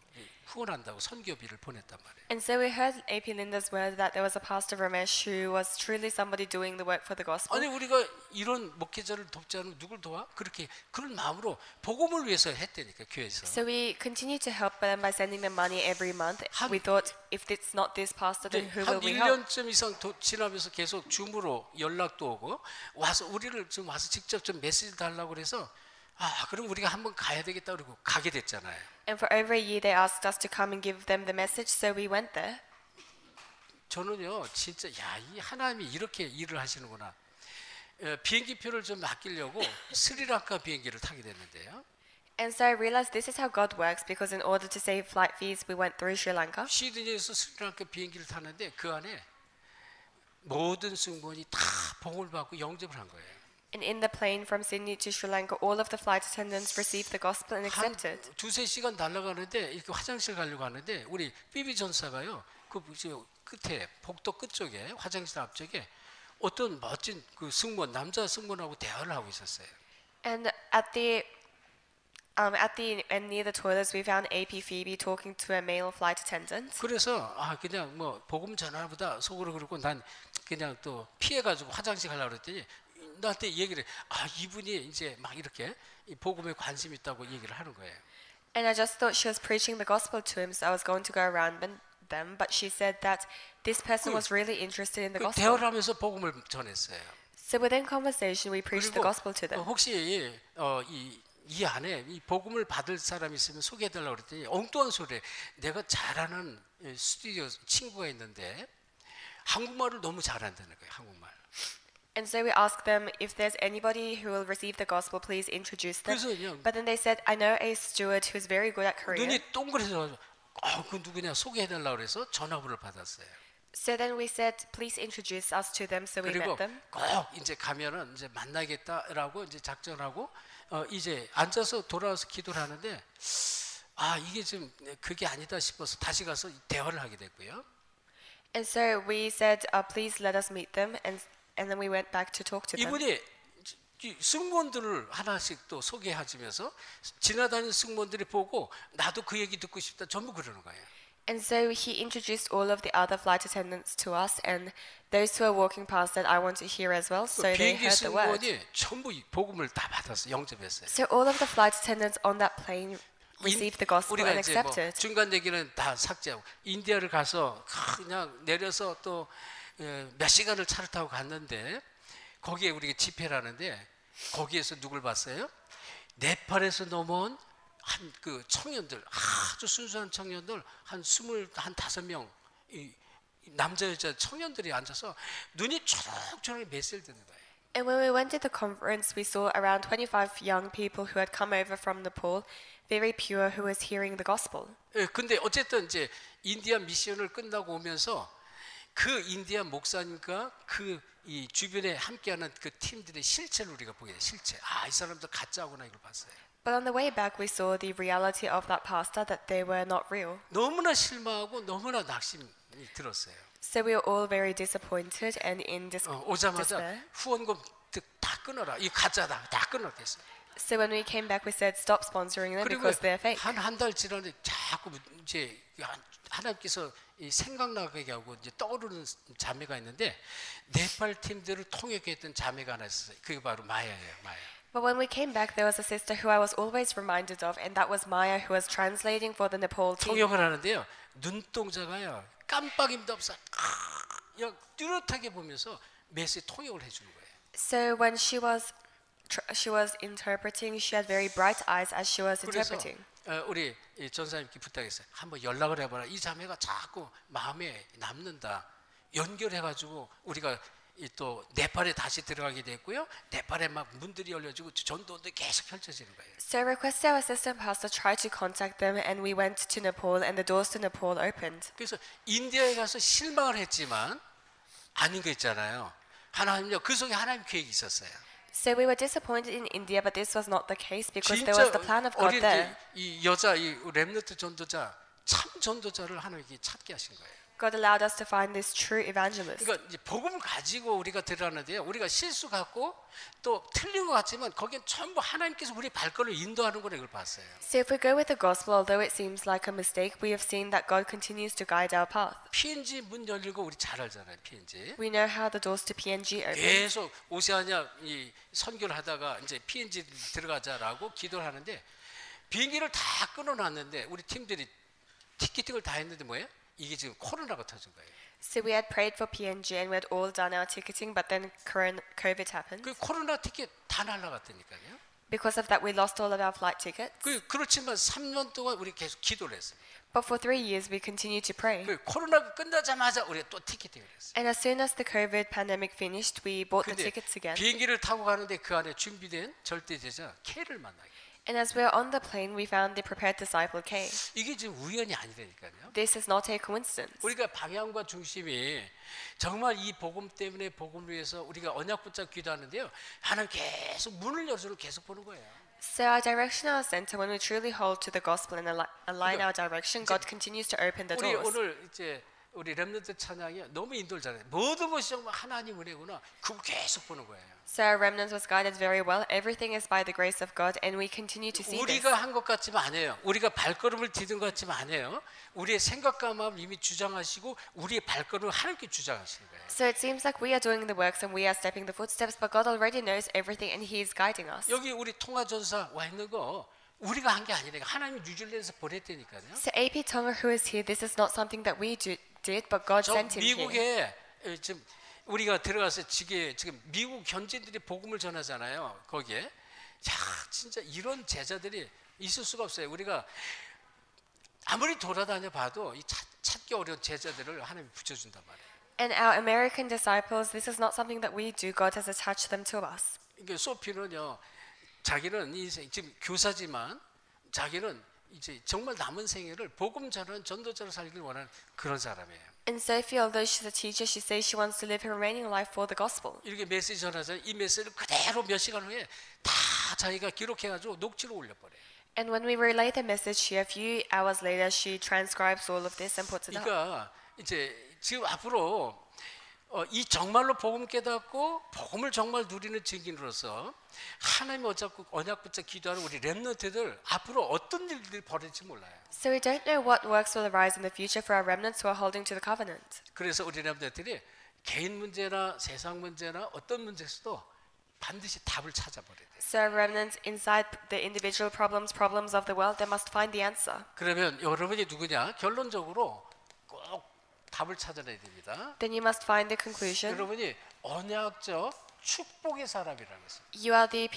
후원한다고 선교비를 보냈단 말이에요. And so we heard AP Linda's word that there was a pastor Ramesh who was truly somebody doing the work for the gospel. 아니 우리가 이런 목회자를 돕지 않으면 누굴 도와? 그렇게 그런 마음으로 복음을 위해서 했다니까 교회에서. So we continue to help them by sending them money every month. We thought if it's not this pastor, then who will 한 we help? 1년쯤 이상 지나면서 계속 줌으로 연락도 오고 와서 우리를 좀 와서 직접 좀 메시지 달라고 그래서 그럼 우리가 한번 가야 되겠다 그러고 가게 됐잖아요. And for over a year they asked us to come and give them the message, so we went there. 저는요 진짜 이 하나님이 이렇게 일을 하시는구나. 비행기표를 좀 아끼려고 스리랑카 비행기를 타게 됐는데요. And so I realized this is how God works, because in order to save flight fees, we went through Sri Lanka. 시드니에서 스리랑카 비행기를 탔는데 그 안에 모든 승무원이 다 봉을 받고 영접을 한 거예요. And in the plane from Sydney to Sri Lanka, all of the flight attendants received the gospel and 한 accepted. 두세 시간 날아가는데 이렇게 화장실 가려고 하는데 우리 삐비 전사가요. 그 끝에 복도 끝쪽에 화장실 앞쪽에 어떤 멋진 그 승무원 남자 승무원하고 대화를 하고 있었어요. And at the At the and near the toilets, we found AP Phoebe talking to a male flight attendant. 그래서 그냥 뭐 복음 전하보다 속으로 그러고 난 그냥 또 피해가지고 화장실 가려고 그랬더니 나한테 얘기를 이분이 이제 막 이렇게 이 복음에 관심 있다고 얘기를 하는 거예요. And I just thought she was preaching the gospel to him, so I was going to go around them. But she said that this person was really interested in the 그 gospel. 대화를 하면서 복음을 전했어요. So within conversation, we preached the 그리고 gospel to them. 혹시 이 안에 이 복음을 받을 사람이 있으면 소개해달라고 그랬더니 엉뚱한 소리. 내가 잘하는 스튜디오 친구가 있는데 한국말을 너무 잘한다는 거예요. 한국말. And so we asked them if there's anybody who will receive the gospel, please introduce them. 그래서 그냥 But then they said, I know a steward who's very good at Korean. 눈이 동그래서 그 누구냐 소개해달라고 그래서 전화번호를 받았어요. So then we said, please introduce us to them. So we 그리고 met them. 꼭 이제 가면은 이제 만나겠다라고 이제 작정하고 이제 앉아서 돌아와서 기도를 하는데 이게 좀 그게 아니다 싶어서 다시 가서 대화를 하게 됐고요. And so we said, please let us meet them. And then we went back to talk to them. 이분이 이 승무원들을 하나씩 또 소개하면서 지나다니는 승무원들이 보고 나도 그 얘기 듣고 싶다 전부 그러는 거예요. And so he introduced all of the other flight attendants to us, and those who were walking past said, I want to hear as well. So they 비행기 heard the word. 승무원이 전부 이 복음을 다 받았어요. 영접했어요. So all of the flight attendants on that plane received the gospel 우리가 and 이제 뭐 accepted. 중간 얘기는 다 삭제하고 인디아를 가서 그냥 내려서 또 몇 시간을 차를 타고 갔는데 거기에 우리가 집회를 하는데 거기에서 누굴 봤어요? 네팔에서 넘어온 한 그 청년들 아주 순수한 청년들 한 25명 남자 여자 청년들이 앉아서 눈이 초록초록 메시를 듣는 거예요. And when we went to the conference, we saw around 25 young people who had come over from Nepal, very pure, who was hearing the gospel. 예, 근데 어쨌든 이제 인디아 미션을 끝나고 오면서 그 인디아 목사님과 그 이 주변에 함께하는 그 팀들의 실체를 우리가 보게 돼. 실체. 이 사람들 가짜구나 이걸 봤어요. But on the way back, we saw the reality of that pastor, that they were not real. 너무나 실망하고 너무나 낙심이 들었어요. So we were all very disappointed and in 오자마자 despair. 후원금 다 끊어라. 이 가짜다. 다 끊어댔어요. So when we came back, we said, stop sponsoring them 그리고 because they're fake. 한 달 지나는데 자꾸 이제 하나님께서 이 생각나게 하고 이제 떠오르는 자매가 있는데 네팔 팀들을 통역했던 자매가 하나 있었어요. 그게 바로 마야예요. 마야. But when we came back, there was a sister who I was always reminded of, and that was Maya, who was translating for the Nepal team. 통역을 하는데요. 눈동자가요. 깜빡임도 없어. 그냥 뚜렷하게 보면서 메시지 통역을 해주는 거예요. So when she was interpreting, she had very bright eyes as she was 그래서 interpreting. 우리 전사님께 부탁했어요. 한번 연락을 해봐라. 이 자매가 자꾸 마음에 남는다. 연결해가지고 우리가 또 네팔에 다시 들어가게 됐고요. 네팔에 막 문들이 열려지고 전도도 계속 펼쳐지는 거예요. So I requested our assistant pastor try to contact them, and we went to Nepal, and the doors to Nepal opened. 그래서 인디아에 가서 실망을 했지만 아닌 거 있잖아요. 하나님요, 그 속에 하나님 계획이 있었어요. So we were disappointed in India, but this was not the case because there 진짜 was the plan of God 어린 there. 이 여자 이 렘너트 전도자 참 전도자를 하나님께 찾게 하신 거예요. God allowed us to find this true evangelist. 그러니까 이제 복음을 가지고 우리가 들어가는데요. 우리가 실수 같고 또 틀린 것 같지만 거기엔 전부 하나님께서 우리 발걸음을 인도하는 거를 이걸 봤어요. So if we go with the gospel, although it seems like a mistake, we have seen that God continues to guide our path. PNG 문 열리고 우리 잘 알잖아요. PNG. We know how the doors to PNG open. 계속 오세아니아 이 선교를 하다가 이제 PNG 들어가자라고 기도를 하는데 비행기를 다 끊어놨는데 우리 팀들이 티켓팅을 다 했는데 뭐예요? 이게 지금 코로나가 터진 거예요. So we had prayed for PNG and we had all done our ticketing, but then COVID happened. 그 코로나 티켓 다 날라갔다니까요. Because of that, we lost all of our flight tickets. 그렇지만 3년 동안 우리 계속 기도를 했어요. But for 3 years, we continued to pray. 그 코로나가 끝나자마자 우리가 또 티켓팅을 했어요. And as soon as the COVID pandemic finished, we bought the 근데 tickets again. 비행기를 타고 가는데 그 안에 준비된 절대제자 K를 만나게. And as we were on the plane, we found the prepared disciple K. 이게 지금 우연이 아니라니까요. This is not a coincidence. 우리가 방향과 중심이 정말 이 복음 때문에 복음을 위해서 우리가 언약 붙잡고 기도하는데요. 하나님 계속 문을 열어서 계속 보는 거예요. So our direction, our center, when we truly hold to the gospel and align our direction, God continues to open the 우리 doors. 오늘 이제 우리 렘넌트 찬양이 너무 인도를 잘해요. 모든 것이 정말 하나님 은혜구나. 그거 계속 보는 거예요. So our remnant was guided very well. Everything is by the grace of God, and we continue to see this. 우리가 한 것 같지만 아니에요. 우리가 발걸음을 디딘 것 같지만 아니에요. 우리의 생각과 마음을 이미 주장하시고 우리의 발걸음을 하나님께 주장하시는 거예요. So it seems like we are doing the works and we are stepping the footsteps, but God already knows everything and He is guiding us. 여기 우리 통화전사 와 있는 거 우리가 한 게 아니라 하나님이 뉴질랜드에서 보냈다니까요. So AP Tonga, who is here, this is not something that we did, but God 저 sent him here. 미국에 지금 우리가 들어가서 지금 미국 현지인들이 복음을 전하잖아요. 거기에 야 진짜 이런 제자들이 있을 수가 없어요. 우리가 아무리 돌아다녀 봐도 이 찾기 어려운 제자들을 하나님이 붙여준단 말이에요. And our American disciples, this is not something that we do. God has attached them to us. 이게 소피는요, 자기는 지금 교사지만 자기는 이제 정말 남은 생애를 복음 전하는 전도자로 살기를 원하는 그런 사람이에요. And Sophie, although she's a teacher, she says she wants to live her remaining life for the gospel. 이렇게 메시지 전하잖아요. 이 메시지를 그대로 몇 시간 후에 다 자기가 기록해가지고 녹취로 올려버려요. And when we relay the message, she a few hours later she transcribes all of this and puts it up. 그러니까 이제 지금 앞으로 이 정말로 복음 깨닫고 복음을 정말 누리는 증인으로서 하나님 언약 붙잡 기도하는 우리 렘넌트들 앞으로 어떤 일들이 벌어질지 몰라요. So we don't know what works will arise in the future for our remnants who are holding to the covenant. 그래서 우리 렘넌트들이 개인 문제나 세상 문제나 어떤 문제에서도 반드시 답을 찾아버려야 돼요. So our remnants inside the individual problems of the world, they must find the answer. 그러면 여러분이 누구냐? 결론적으로 꼭 답을 찾아내야 됩니다. Then you must find the conclusion. 여러분이 언약적 축복의 사람이라는 것을 You are the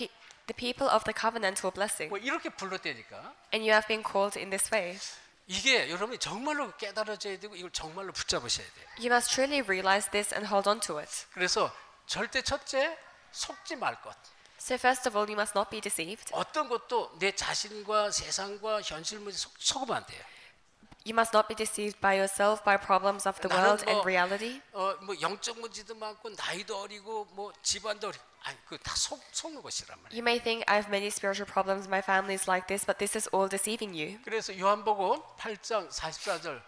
people of the covenantal blessing, 뭐 이렇게 불렀다니까. and you have been called in this way. 이게 여러분이 정말로 깨달아져야 되고 이걸 정말로 붙잡으셔야 돼요. You must truly realize this and hold on to it. 그래서 절대 첫째 속지 말 것. So first of all, you must not be deceived. 어떤 것도 내 자신과 세상과 현실 문제 속으면 안 돼요. You must not be deceived by yourself, by problems of the world and reality. 뭐 영적 문제도 많고 나이도 어리고 뭐 집안도 어리고 아니 그다 속는 것이란 말이에요. You may think I have many spiritual problems, my family is like this, but this is all deceiving you. 그래서 요한복음 8장 44절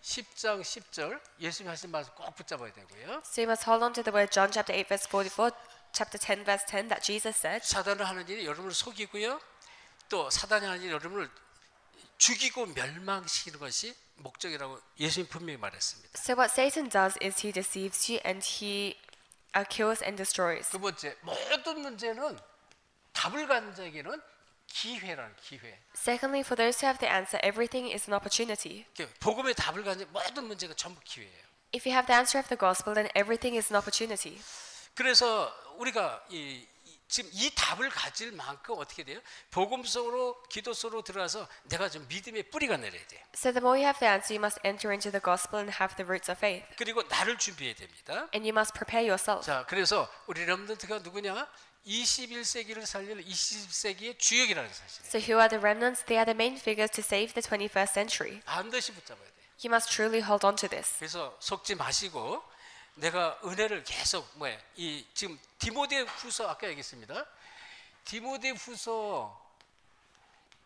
10장 10절 예수님이 하신 말씀 꼭 붙잡아야 되고요. So you must hold on to the word John chapter 8 verse 44, chapter 10 verse 10 that Jesus said. 사단을 하는 일이 여러분을 속이고요. 또 사단이 하는 일이 여러분을 죽이고 멸망시키는 것이 목적이라고 예수님 분명히 말했습니다. So what Satan does is he deceives you and he kills and destroys. 두 번째, 모든 문제는 답을 가진 자에게는 기회라는 기회. Secondly, for those who have the answer, everything is an opportunity. 복음의 답을 가진 모든 문제가 전부 기회예요. If you have the answer of the gospel, then everything is an opportunity. 그래서 우리가 지금 이 답을 가질 만큼 어떻게 돼요? 복음 속으로 기도 속으로 들어가서 내가 좀 믿음의 뿌리가 내려야 돼요. So the more you have the answer, you must enter into the gospel and have the roots of faith. 그리고 나를 준비해야 됩니다. And you must prepare yourself. 자, 그래서 우리 렘넌트가 누구냐? 21세기를 살릴 20세기의 주역이라는 사실이에요. So who are the remnants? They are the main figures to save the 21st century. 반드시 붙잡아야 돼요. You must truly hold on to this. 그래서 속지 마시고 내가 은혜를 계속 지금 디모데후서 아까 얘기했습니다. 디모데후서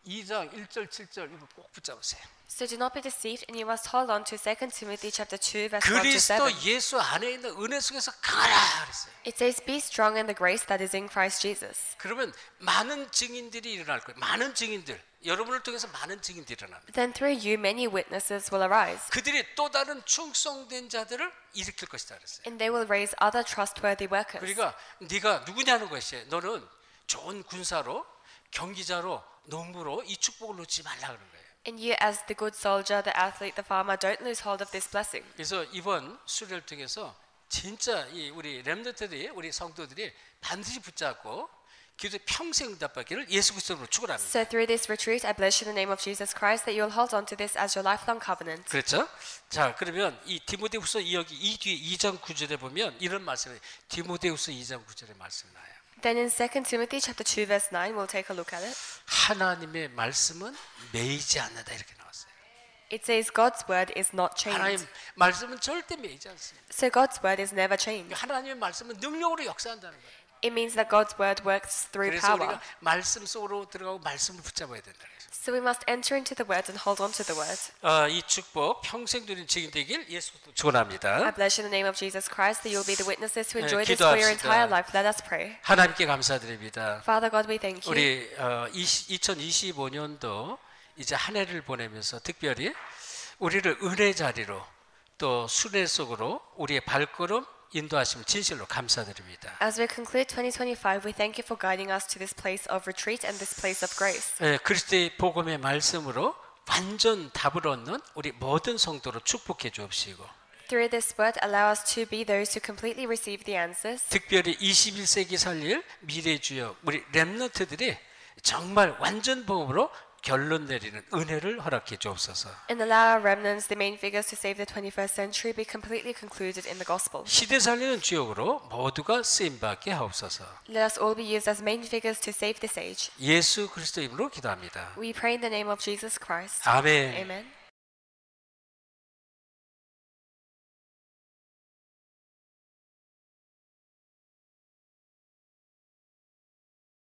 2장 1절 7절 이거 꼭 붙잡으세요. So do not be deceived, and you must hold on to 2 Timothy chapter 2 verse 1 to 그리스도 7. 예수 안에 있는 은혜 속에서 강하라 그랬어요. It says, "Be strong in the grace that is in Christ Jesus." 그러면 많은 증인들이 일어날 거예요. 많은 증인들. 여러분을 통해서 많은 증인들이 일어납니다. Then through you many witnesses will arise, 그들이 또 다른 충성된 자들을 일으킬 것이다 그랬어요. and they will raise other trustworthy workers. 그러니까 네가 누구냐는 것이에요. 너는 좋은 군사로, 경기자로, 농부로 이 축복을 놓지 말라 그런 거예요. And you, as the good soldier, the athlete, the farmer, don't lose hold of this blessing. 그래서 이번 수련을 통해서 진짜 우리 렘넌트들이 우리 성도들이 반드시 붙잡고 기도 평생 응답받기를 예수 그리스도로 축원합니다. So through this retreat, I bless you in the name of Jesus Christ that you'll hold on to this as your lifelong covenant. 그렇죠? 자, 그러면 이 디모데후서 여기 이 뒤에 2장 9절에 보면 이런 말씀이 디모데후서 2장 9절에 말씀 나요. Then in 2 Timothy chapter 2 verse 9, we'll take a look at it. 하나님의 말씀은 매이지 않는다 이렇게 나왔어요. It says God's word is not 하나님 changed. 말씀은 절대 매이지 않습니다. So God's word is never changed. 하나님의 말씀은 능력으로 역사한다는 거예요. It means that God's word works through 그래서 power. 우리가 말씀 속으로 들어가고 말씀을 붙잡아야 된다. So we must enter into the word and hold on to the word. 이 축복 평생 누린 증인되길 예수 축원합니다. I bless you in the name of Jesus Christ that you will be the witnesses who 네, enjoy this for your 기도합시다. entire life. Let us pray. 하나님께 감사드립니다. Father God, we thank you. 우리 2025년도 이제 한 해를 보내면서 특별히 우리를 은혜 자리로 또 순회 속으로 우리의 발걸음 인도하심 진실로 감사드립니다. As we conclude 2025, we thank you for guiding us to this place of retreat and this place of grace. 그리스도의 복음의 말씀으로 완전 답을 얻는 우리 모든 성도로 축복해 주옵시고 Through this word, allow us to be those who completely receive the answers. 특별히 21세기 살릴 미래 주역 우리 렘넌트들이 정말 완전 복음으로 결론 내리는 은혜를 허락해 주옵소서. And allow our remnants, the main figures to save the 21st century, be completely concluded in the gospel. 시대 살리는 주역으로 모두가 쓰임 받게 하옵소서. Let us all be used as main figures to save this age. 예수 그리스도 이름으로 기도합니다. We pray in the name of Jesus Christ. 아멘. Amen.